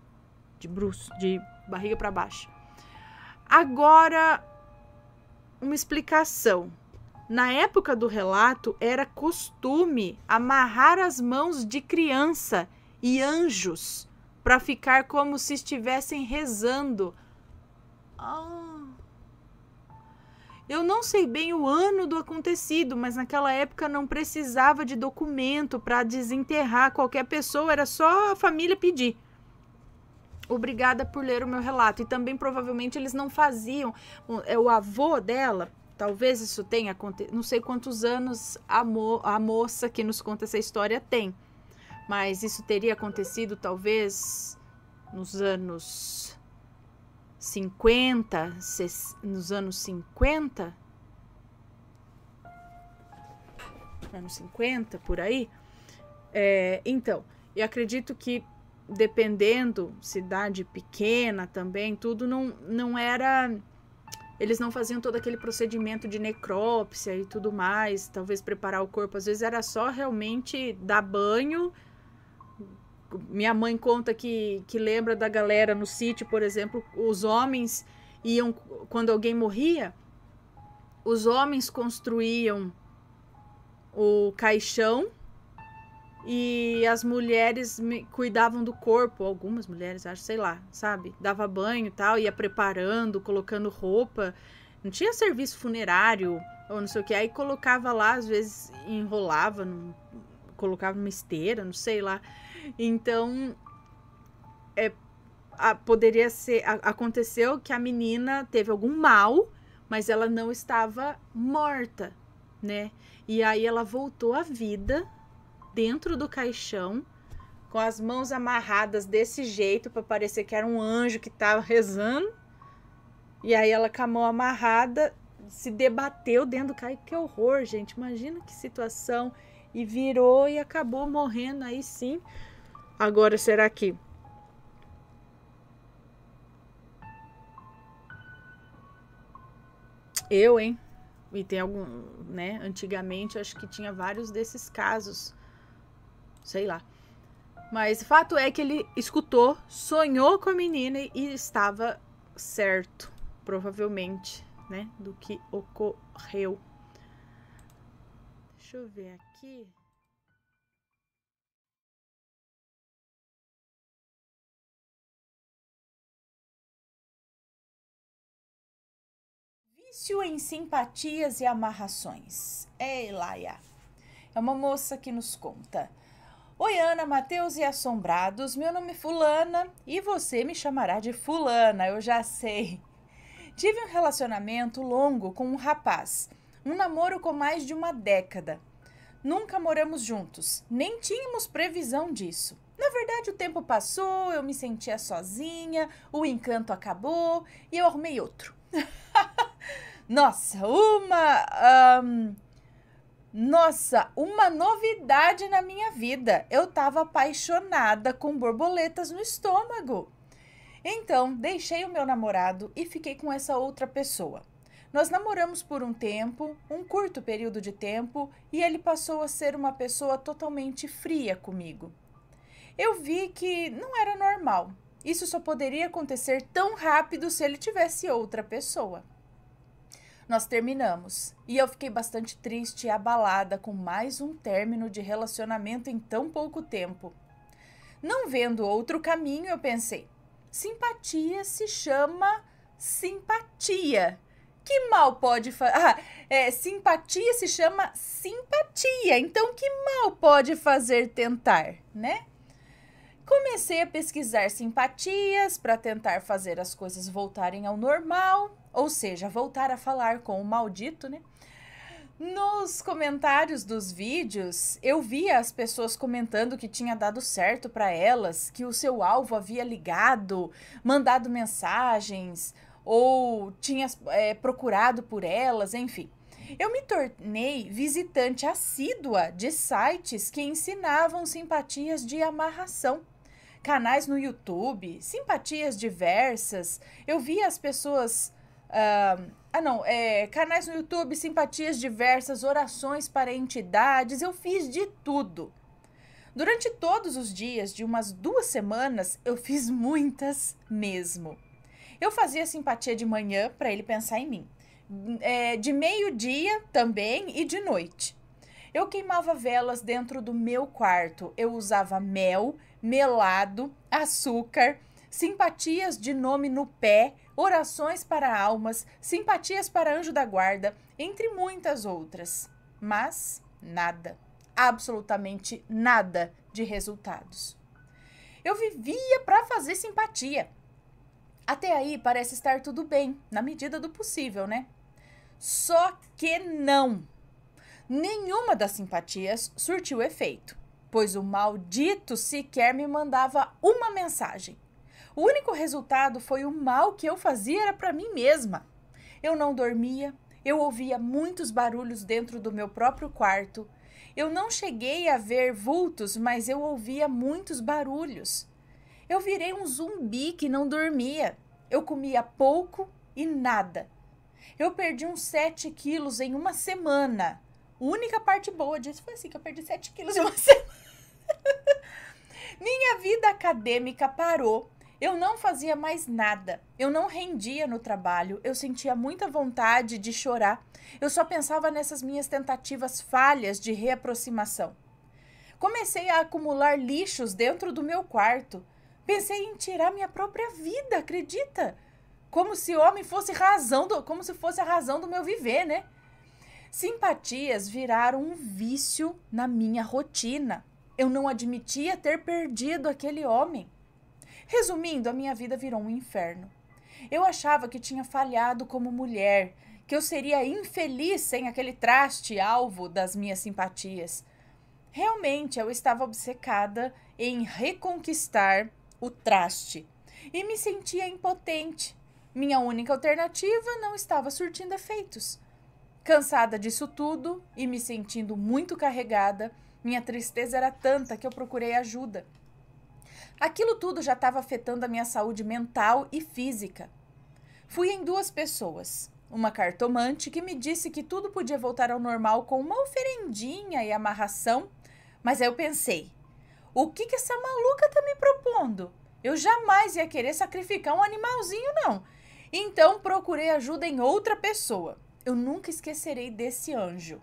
De barriga para baixo. Agora, uma explicação. Na época do relato, era costume amarrar as mãos de criança e anjos para ficar como se estivessem rezando. Eu não sei bem o ano do acontecido, mas naquela época não precisava de documento para desenterrar qualquer pessoa, era só a família pedir. Obrigada por ler o meu relato. E também provavelmente eles não faziam. O avô dela, talvez isso tenha acontecido. Não sei quantos anos a moça que nos conta essa história tem. Mas isso teria acontecido talvez nos anos 50, nos anos 50? Anos 50, por aí? Então, eu acredito que dependendo, cidade pequena também, tudo não era... Eles não faziam todo aquele procedimento de necrópsia e tudo mais, talvez preparar o corpo. Às vezes era só realmente dar banho. Minha mãe conta que lembra da galera no sítio, por exemplo, os homens iam, quando alguém morria, os homens construíam o caixão e as mulheres cuidavam do corpo, algumas mulheres, acho, sei lá, sabe? Dava banho e tal, ia preparando, colocando roupa. Não tinha serviço funerário ou não sei o que. Aí colocava lá, às vezes enrolava, colocava numa esteira, não sei lá. Então, poderia ser... Aconteceu que a menina teve algum mal, mas ela não estava morta, né? E aí ela voltou à vida dentro do caixão, com as mãos amarradas desse jeito, para parecer que era um anjo que estava rezando. E aí ela com a mão amarrada se debateu dentro do caixão. Que horror, gente. Imagina que situação. E virou e acabou morrendo aí sim. Agora, será que... hein? E tem algum, né? Antigamente, acho que tinha vários desses casos. Sei lá. Mas o fato é que ele escutou, sonhou com a menina e estava certo, provavelmente, né? Do que ocorreu. Deixa eu ver aqui. Vício em simpatias e amarrações. Laia. É uma moça que nos conta. Oi, Ana, Matheus e assombrados. Meu nome é Fulana e você me chamará de Fulana, eu já sei. Tive um relacionamento longo com um rapaz. Um namoro com mais de uma década. Nunca moramos juntos, nem tínhamos previsão disso. Na verdade, o tempo passou, eu me sentia sozinha, o encanto acabou e eu arrumei outro. Nossa, uma novidade na minha vida. Eu estava apaixonada com borboletas no estômago. Então, deixei o meu namorado e fiquei com essa outra pessoa. Nós namoramos por um tempo, um curto período de tempo, e ele passou a ser uma pessoa totalmente fria comigo. Eu vi que não era normal. Isso só poderia acontecer tão rápido se ele tivesse outra pessoa. Nós terminamos e eu fiquei bastante triste e abalada com mais um término de relacionamento em tão pouco tempo. Não vendo outro caminho, eu pensei, simpatia se chama simpatia. Que mal pode fazer? Simpatia se chama simpatia, então que mal pode fazer tentar, né? Comecei a pesquisar simpatias para tentar fazer as coisas voltarem ao normal, ou seja, voltar a falar com o maldito, né? Nos comentários dos vídeos, eu via as pessoas comentando que tinha dado certo para elas, que o seu alvo havia ligado, mandado mensagens, ou tinha procurado por elas, enfim. Eu me tornei visitante assídua de sites que ensinavam simpatias de amarração. Canais no YouTube, simpatias diversas. Eu via as pessoas... canais no YouTube, simpatias diversas, orações para entidades, eu fiz de tudo. Durante todos os dias de umas 2 semanas, eu fiz muitas mesmo. Eu fazia simpatia de manhã para ele pensar em mim, de meio-dia também e de noite. Eu queimava velas dentro do meu quarto, eu usava mel, melado, açúcar, simpatias de nome no pé, orações para almas, simpatias para anjo da guarda, entre muitas outras. Mas nada, absolutamente nada de resultados. Eu vivia para fazer simpatia. Até aí parece estar tudo bem, na medida do possível, né? Só que não. Nenhuma das simpatias surtiu efeito, pois o maldito sequer me mandava uma mensagem. O único resultado foi o mal que eu fazia era para mim mesma. Eu não dormia, eu ouvia muitos barulhos dentro do meu próprio quarto. Eu não cheguei a ver vultos, mas eu ouvia muitos barulhos. Eu virei um zumbi que não dormia. Eu comia pouco e nada. Eu perdi uns 7 quilos em uma semana. A única parte boa disso foi assim, que eu perdi 7 quilos em uma semana. Minha vida acadêmica parou. Eu não fazia mais nada. Eu não rendia no trabalho. Eu sentia muita vontade de chorar. Eu só pensava nessas minhas tentativas falhas de reaproximação. Comecei a acumular lixos dentro do meu quarto. Pensei em tirar minha própria vida, acredita? Como se homem fosse como se fosse a razão do meu viver, né? Simpatias viraram um vício na minha rotina. Eu não admitia ter perdido aquele homem. Resumindo, a minha vida virou um inferno. Eu achava que tinha falhado como mulher, que eu seria infeliz sem aquele traste alvo das minhas simpatias. Realmente, eu estava obcecada em reconquistar o traste e me sentia impotente. Minha única alternativa não estava surtindo efeitos. Cansada disso tudo e me sentindo muito carregada, minha tristeza era tanta que eu procurei ajuda. Aquilo tudo já estava afetando a minha saúde mental e física. Fui em 2 pessoas. Uma cartomante que me disse que tudo podia voltar ao normal com uma oferendinha e amarração. Mas aí eu pensei, o que essa maluca tá me propondo? Eu jamais ia querer sacrificar um animalzinho, não. Então procurei ajuda em outra pessoa. Eu nunca esquecerei desse anjo.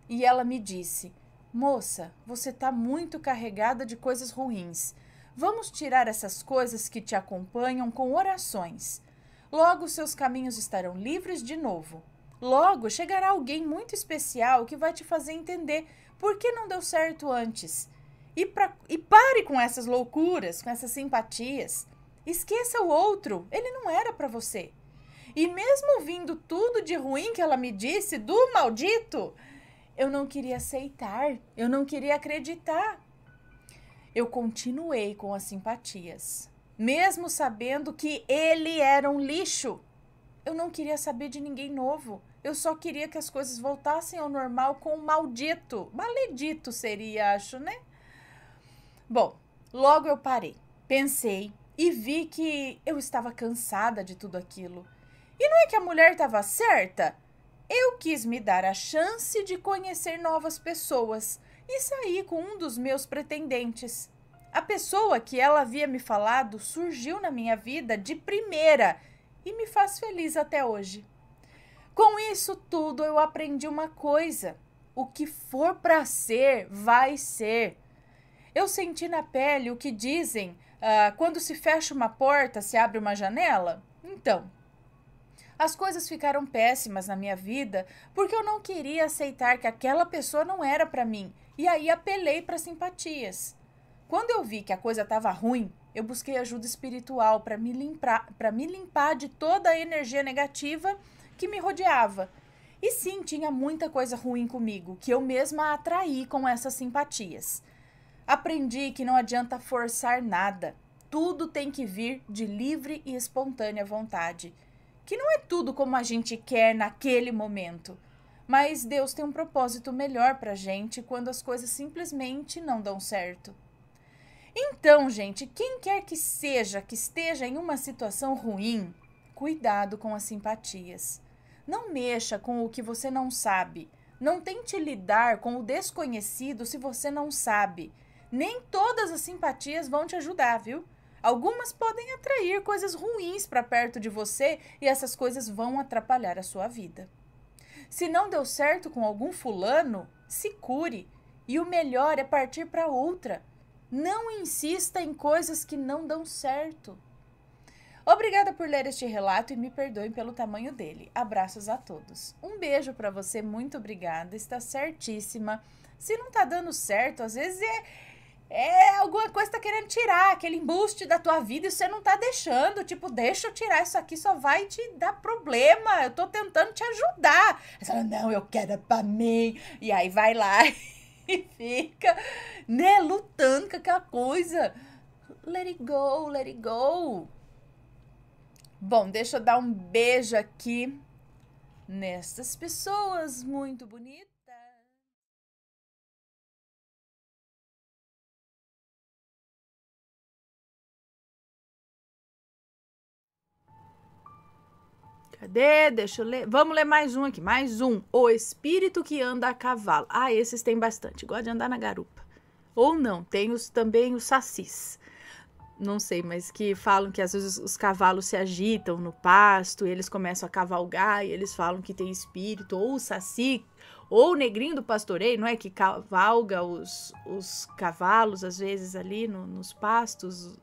E ela me disse, moça, você tá muito carregada de coisas ruins. Vamos tirar essas coisas que te acompanham com orações. Logo seus caminhos estarão livres de novo. Logo chegará alguém muito especial que vai te fazer entender por que não deu certo antes. E pare com essas loucuras, com essas simpatias. Esqueça o outro, ele não era para você. E mesmo ouvindo tudo de ruim que ela me disse, do maldito, eu não queria aceitar, eu não queria acreditar. Eu continuei com as simpatias, mesmo sabendo que ele era um lixo. Eu não queria saber de ninguém novo. Eu só queria que as coisas voltassem ao normal com o maldito. Maledito seria, acho, né? Bom, logo eu parei, pensei e vi que eu estava cansada de tudo aquilo. E não é que a mulher estava certa? Eu quis me dar a chance de conhecer novas pessoas e saí com um dos meus pretendentes. A pessoa que ela havia me falado surgiu na minha vida de primeira e me faz feliz até hoje. Com isso tudo eu aprendi uma coisa: o que for para ser, vai ser. Eu senti na pele o que dizem, quando se fecha uma porta, se abre uma janela. Então, as coisas ficaram péssimas na minha vida porque eu não queria aceitar que aquela pessoa não era para mim e aí apelei para simpatias. Quando eu vi que a coisa estava ruim, eu busquei ajuda espiritual para me limpar de toda a energia negativa que me rodeava. E sim, tinha muita coisa ruim comigo, que eu mesma atraí com essas simpatias. Aprendi que não adianta forçar nada. Tudo tem que vir de livre e espontânea vontade. Que não é tudo como a gente quer naquele momento. Mas Deus tem um propósito melhor pra gente quando as coisas simplesmente não dão certo. Então, gente, quem quer que seja que esteja em uma situação ruim, cuidado com as simpatias. Não mexa com o que você não sabe. Não tente lidar com o desconhecido se você não sabe. Nem todas as simpatias vão te ajudar, viu? Algumas podem atrair coisas ruins para perto de você e essas coisas vão atrapalhar a sua vida. Se não deu certo com algum fulano, se cure. E o melhor é partir para outra. Não insista em coisas que não dão certo. Obrigada por ler este relato e me perdoem pelo tamanho dele. Abraços a todos. Um beijo para você, muito obrigada. Está certíssima. Se não tá dando certo, às vezes alguma coisa tá querendo tirar aquele embuste da tua vida e você não tá deixando. Tipo, deixa eu tirar isso aqui, só vai te dar problema. Eu tô tentando te ajudar. Você fala, não, eu quero é pra mim. E aí vai lá e fica, né, lutando com aquela coisa. Let it go, let it go. Bom, deixa eu dar um beijo aqui nessas pessoas muito bonitas. Cadê? Deixa eu ler. Vamos ler mais um aqui. Mais um. O espírito que anda a cavalo. Ah, esses tem bastante. Gosta de andar na garupa. Ou não. Tem também os sacis. Não sei, mas que falam que às vezes os cavalos se agitam no pasto, e eles começam a cavalgar e eles falam que tem espírito, ou o saci, Ou o negrinho do pastoreio, não é? Que cavalga os cavalos, às vezes, ali nos pastos.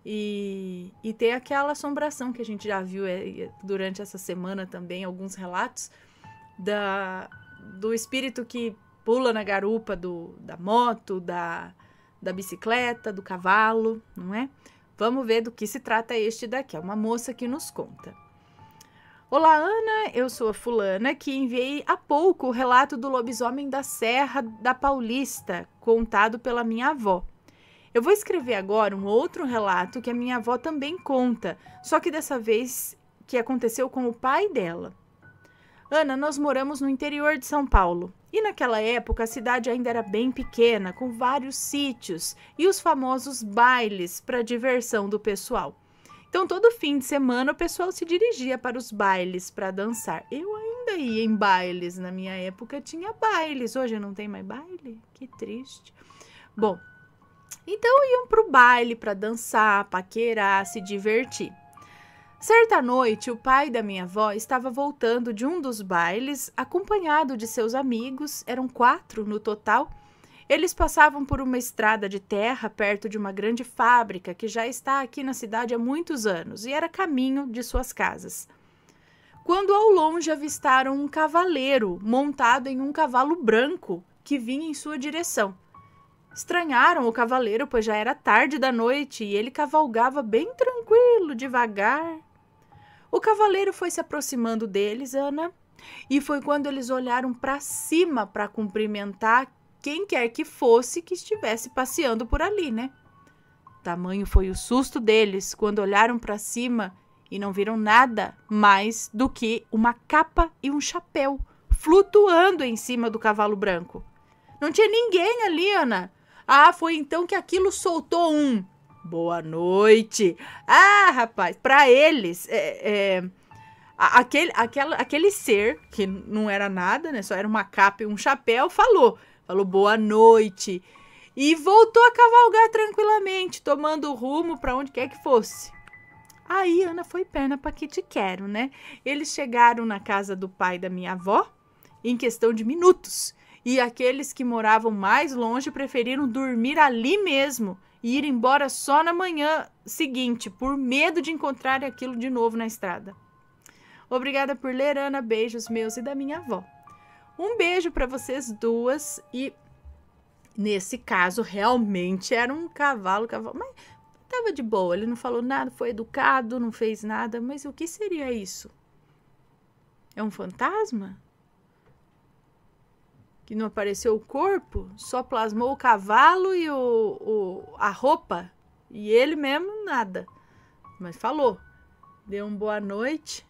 E tem aquela assombração que a gente já viu durante essa semana também, alguns relatos do espírito que pula na garupa da moto, da bicicleta, do cavalo, não é? Vamos ver do que se trata este daqui. É uma moça que nos conta. Olá, Ana, eu sou a fulana que enviei há pouco o relato do lobisomem da Serra da Paulista, contado pela minha avó. Eu vou escrever agora um outro relato que a minha avó também conta, só que dessa vez que aconteceu com o pai dela. Ana, nós moramos no interior de São Paulo e naquela época a cidade ainda era bem pequena, com vários sítios e os famosos bailes para diversão do pessoal. Então, todo fim de semana, o pessoal se dirigia para os bailes para dançar. Eu ainda ia em bailes. Na minha época, tinha bailes. Hoje não tem mais baile? Que triste. Bom, então iam para o baile para dançar, paquerar, se divertir. Certa noite, o pai da minha avó estava voltando de um dos bailes, acompanhado de seus amigos, eram 4 no total. Eles passavam por uma estrada de terra perto de uma grande fábrica que já está aqui na cidade há muitos anos e era caminho de suas casas. Quando ao longe avistaram um cavaleiro montado em um cavalo branco que vinha em sua direção. Estranharam o cavaleiro, pois já era tarde da noite e ele cavalgava bem tranquilo, devagar. O cavaleiro foi se aproximando deles, Ana, e foi quando eles olharam para cima para cumprimentar quem quer que fosse que estivesse passeando por ali, né? Tamanho foi o susto deles quando olharam para cima e não viram nada mais do que uma capa e um chapéu flutuando em cima do cavalo branco. Não tinha ninguém ali, Ana. Ah, foi então que aquilo soltou um boa noite. Ah, rapaz, para eles, aquele ser, que não era nada, né? Só era uma capa e um chapéu, falou boa noite e voltou a cavalgar tranquilamente, tomando rumo para onde quer que fosse. Aí Ana foi perna para que te quero, né? Eles chegaram na casa do pai da minha avó em questão de minutos e aqueles que moravam mais longe preferiram dormir ali mesmo e ir embora só na manhã seguinte, por medo de encontrar aquilo de novo na estrada. Obrigada por ler, Ana. Beijos meus e da minha avó. Um beijo para vocês duas e nesse caso realmente era um cavalo, mas tava de boa, ele não falou nada, foi educado, não fez nada, mas o que seria isso? É um fantasma? Que não apareceu o corpo, só plasmou o cavalo e a roupa e ele mesmo nada, mas falou, deu uma boa noite.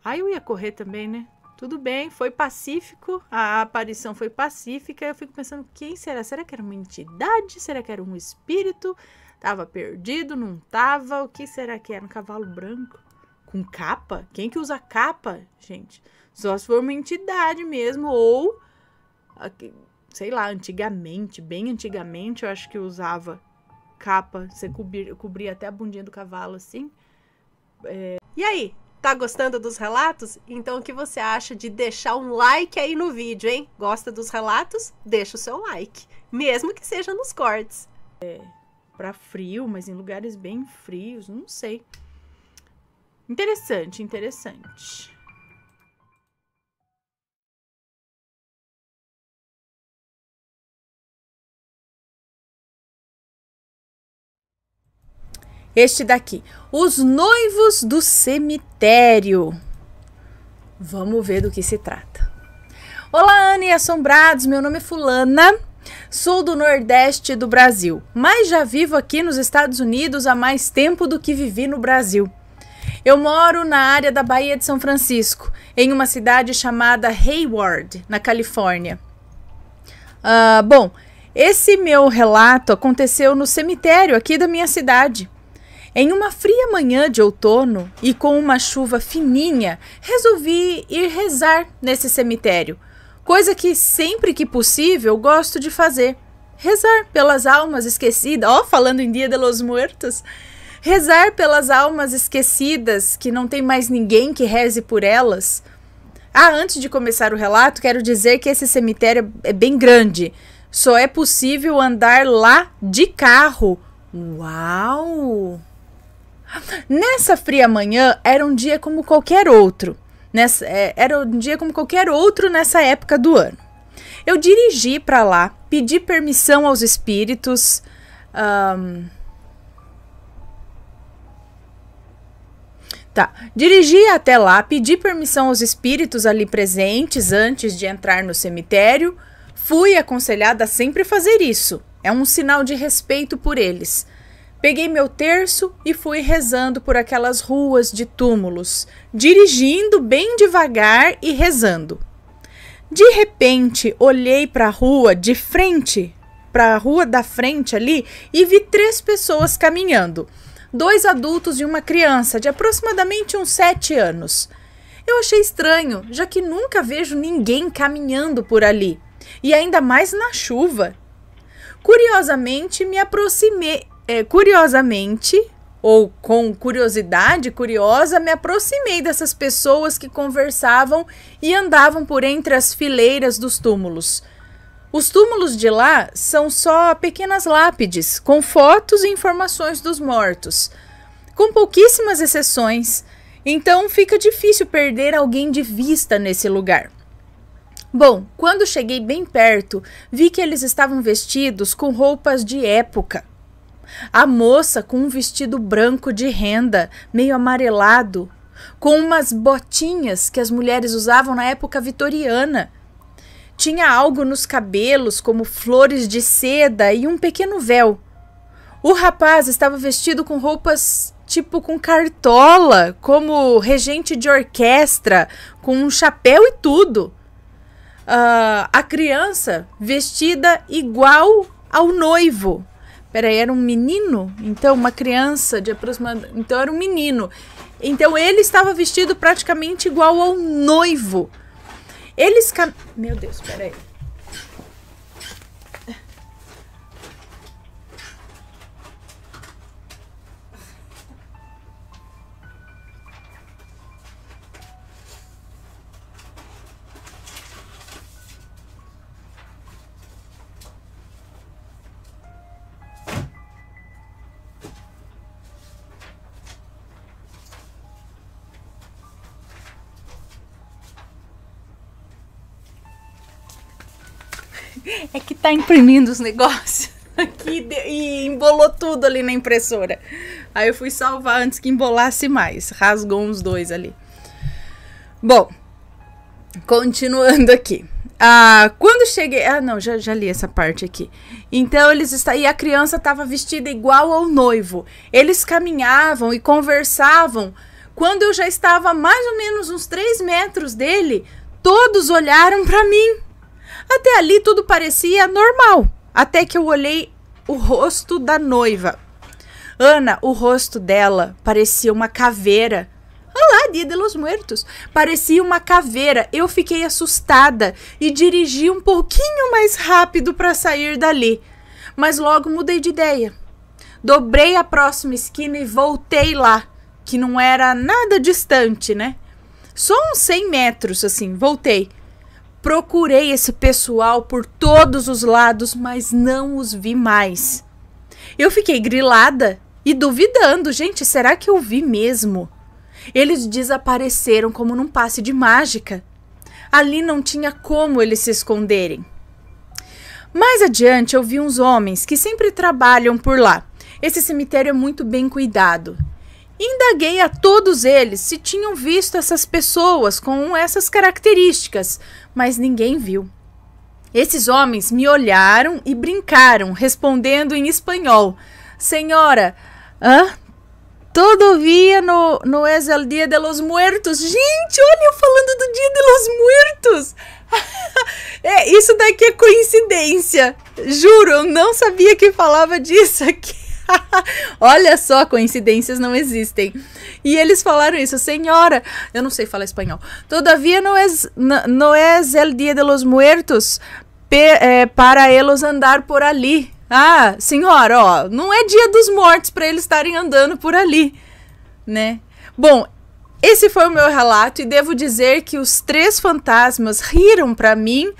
Aí eu ia correr também, né? Tudo bem, foi pacífico, a aparição foi pacífica. Eu fico pensando, quem será? Será que era uma entidade? Será que era um espírito? Tava perdido, não tava? O que será que era? Um cavalo branco? Com capa? Quem que usa capa, gente? Só se for uma entidade mesmo, ou, sei lá, antigamente, bem antigamente, eu acho que usava capa. Você cobria até a bundinha do cavalo, assim. E aí? Tá gostando dos relatos? Então o que você acha de deixar um like aí no vídeo, hein? Gosta dos relatos? Deixa o seu like, mesmo que seja nos cortes. Para frio, mas em lugares bem frios, não sei. Interessante, interessante. Este daqui, Os Noivos do Cemitério. Vamos ver do que se trata. Olá, Ana e assombrados, meu nome é fulana, sou do Nordeste do Brasil, mas já vivo aqui nos Estados Unidos há mais tempo do que vivi no Brasil. Eu moro na área da Baía de São Francisco, em uma cidade chamada Hayward, na Califórnia. Bom, esse meu relato aconteceu no cemitério aqui da minha cidade. Em uma fria manhã de outono e com uma chuva fininha, resolvi ir rezar nesse cemitério, coisa que sempre que possível gosto de fazer. Rezar pelas almas esquecidas, falando em Dia de los Muertos, rezar pelas almas esquecidas, que não tem mais ninguém que reze por elas. Antes de começar o relato, quero dizer que esse cemitério é bem grande. Só é possível andar lá de carro. Uau! Nessa fria manhã, era um dia como qualquer outro. Era um dia como qualquer outro nessa época do ano. Eu dirigi para lá, pedi permissão aos espíritos. Dirigi até lá, pedi permissão aos espíritos ali presentes antes de entrar no cemitério. Fui aconselhada a sempre fazer isso. É um sinal de respeito por eles. Peguei meu terço e fui rezando por aquelas ruas de túmulos, dirigindo bem devagar e rezando. De repente, olhei para a rua de frente, para a rua da frente ali, e vi 3 pessoas caminhando. 2 adultos e uma criança, de aproximadamente uns 7 anos. Eu achei estranho, já que nunca vejo ninguém caminhando por ali, e ainda mais na chuva. Curiosamente, me aproximei, ou com curiosidade curiosa, me aproximei dessas pessoas que conversavam e andavam por entre as fileiras dos túmulos. Os túmulos de lá são só pequenas lápides, com fotos e informações dos mortos, com pouquíssimas exceções, então fica difícil perder alguém de vista nesse lugar. Bom, quando cheguei bem perto, vi que eles estavam vestidos com roupas de época. A moça com um vestido branco de renda, meio amarelado, com umas botinhas que as mulheres usavam na época vitoriana. Tinha algo nos cabelos, como flores de seda e um pequeno véu. O rapaz estava vestido com roupas tipo com cartola, como regente de orquestra, com um chapéu e tudo. A criança vestida igual ao noivo. Peraí, era um menino? Então, uma criança de aproximadamente... Então, era um menino. Então, ele estava vestido praticamente igual ao noivo. Meu Deus, peraí. É que tá imprimindo os negócios aqui e embolou tudo ali na impressora. Aí eu fui salvar antes que embolasse mais. Rasgou uns 2 ali. Bom, continuando aqui. Quando cheguei... não, já li essa parte aqui. Então, e a criança estava vestida igual ao noivo. Eles caminhavam e conversavam. Quando eu já estava mais ou menos uns 3 metros dele, todos olharam para mim. Até ali tudo parecia normal, até que eu olhei o rosto da noiva. Ana, o rosto dela parecia uma caveira. Olá, Dia de los Muertos. Parecia uma caveira. Eu fiquei assustada e dirigi um pouquinho mais rápido para sair dali. Mas logo mudei de ideia. Dobrei a próxima esquina e voltei lá, que não era nada distante, né? Só uns 100 metros, assim, voltei. Procurei esse pessoal por todos os lados, mas não os vi mais. Eu fiquei grilada e duvidando. Gente, será que eu vi mesmo? Eles desapareceram como num passe de mágica. Ali não tinha como eles se esconderem. Mais adiante, eu vi uns homens que sempre trabalham por lá. Esse cemitério é muito bem cuidado. Indaguei a todos eles se tinham visto essas pessoas com essas características, mas ninguém viu. Esses homens me olharam e brincaram, respondendo em espanhol: Senhora, todavia no es el Dia de los Muertos. Gente, olha eu falando do Dia de los Muertos. Isso daqui é coincidência. Juro, eu não sabia que falava disso aqui. Olha só, coincidências não existem. E eles falaram isso: Senhora, eu não sei falar espanhol. Todavia no es el Dia de los Muertos para eles andar por ali. Senhora, ó, não é Dia dos Mortos para eles estarem andando por ali, né? Bom, esse foi o meu relato e devo dizer que os 3 fantasmas riram pra mim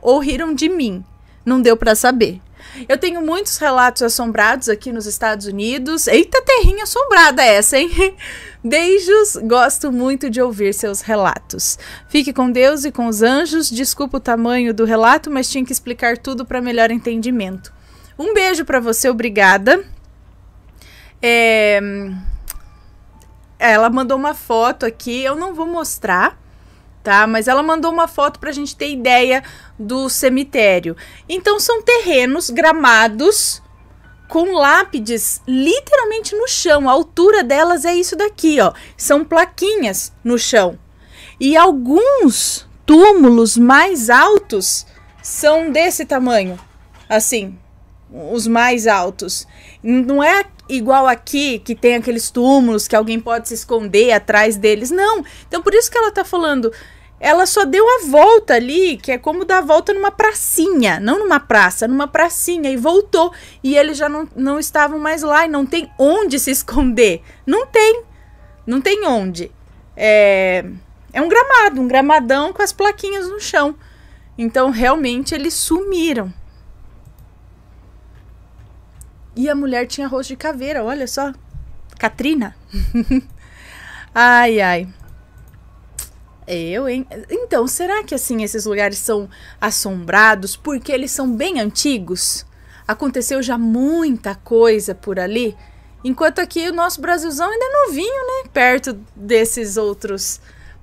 ou riram de mim. Não deu pra saber. Eu tenho muitos relatos assombrados aqui nos Estados Unidos. Eita, terrinha assombrada essa, hein? Beijos, gosto muito de ouvir seus relatos. Fique com Deus e com os anjos. Desculpa o tamanho do relato, mas tinha que explicar tudo para melhor entendimento. Um beijo para você, obrigada. Ela mandou uma foto aqui, eu não vou mostrar, tá? Mas ela mandou uma foto pra gente ter ideia do cemitério. Então são terrenos gramados com lápides literalmente no chão. A altura delas é isso daqui, ó. São plaquinhas no chão. E alguns túmulos mais altos são desse tamanho, assim, os mais altos. Não é igual aqui, que tem aqueles túmulos que alguém pode se esconder atrás deles. Não. Então, por isso que ela tá falando, ela só deu a volta ali, que é como dar a volta numa pracinha, não numa praça, numa pracinha, e voltou. E eles já não estavam mais lá, e não tem onde se esconder. Não tem. Não tem onde. É um gramado, um gramadão com as plaquinhas no chão. Então, realmente, eles sumiram. E a mulher tinha rosto de caveira, olha só. Catrina. Ai, ai. Hein? Então, será que assim esses lugares são assombrados porque eles são bem antigos? Aconteceu já muita coisa por ali? Enquanto aqui o nosso Brasilzão ainda é novinho, né? Perto desses outros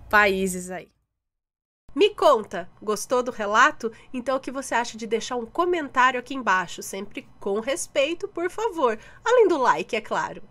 países aí. Me conta, gostou do relato? Então o que você acha de deixar um comentário aqui embaixo? Sempre com respeito, por favor. Além do like, é claro.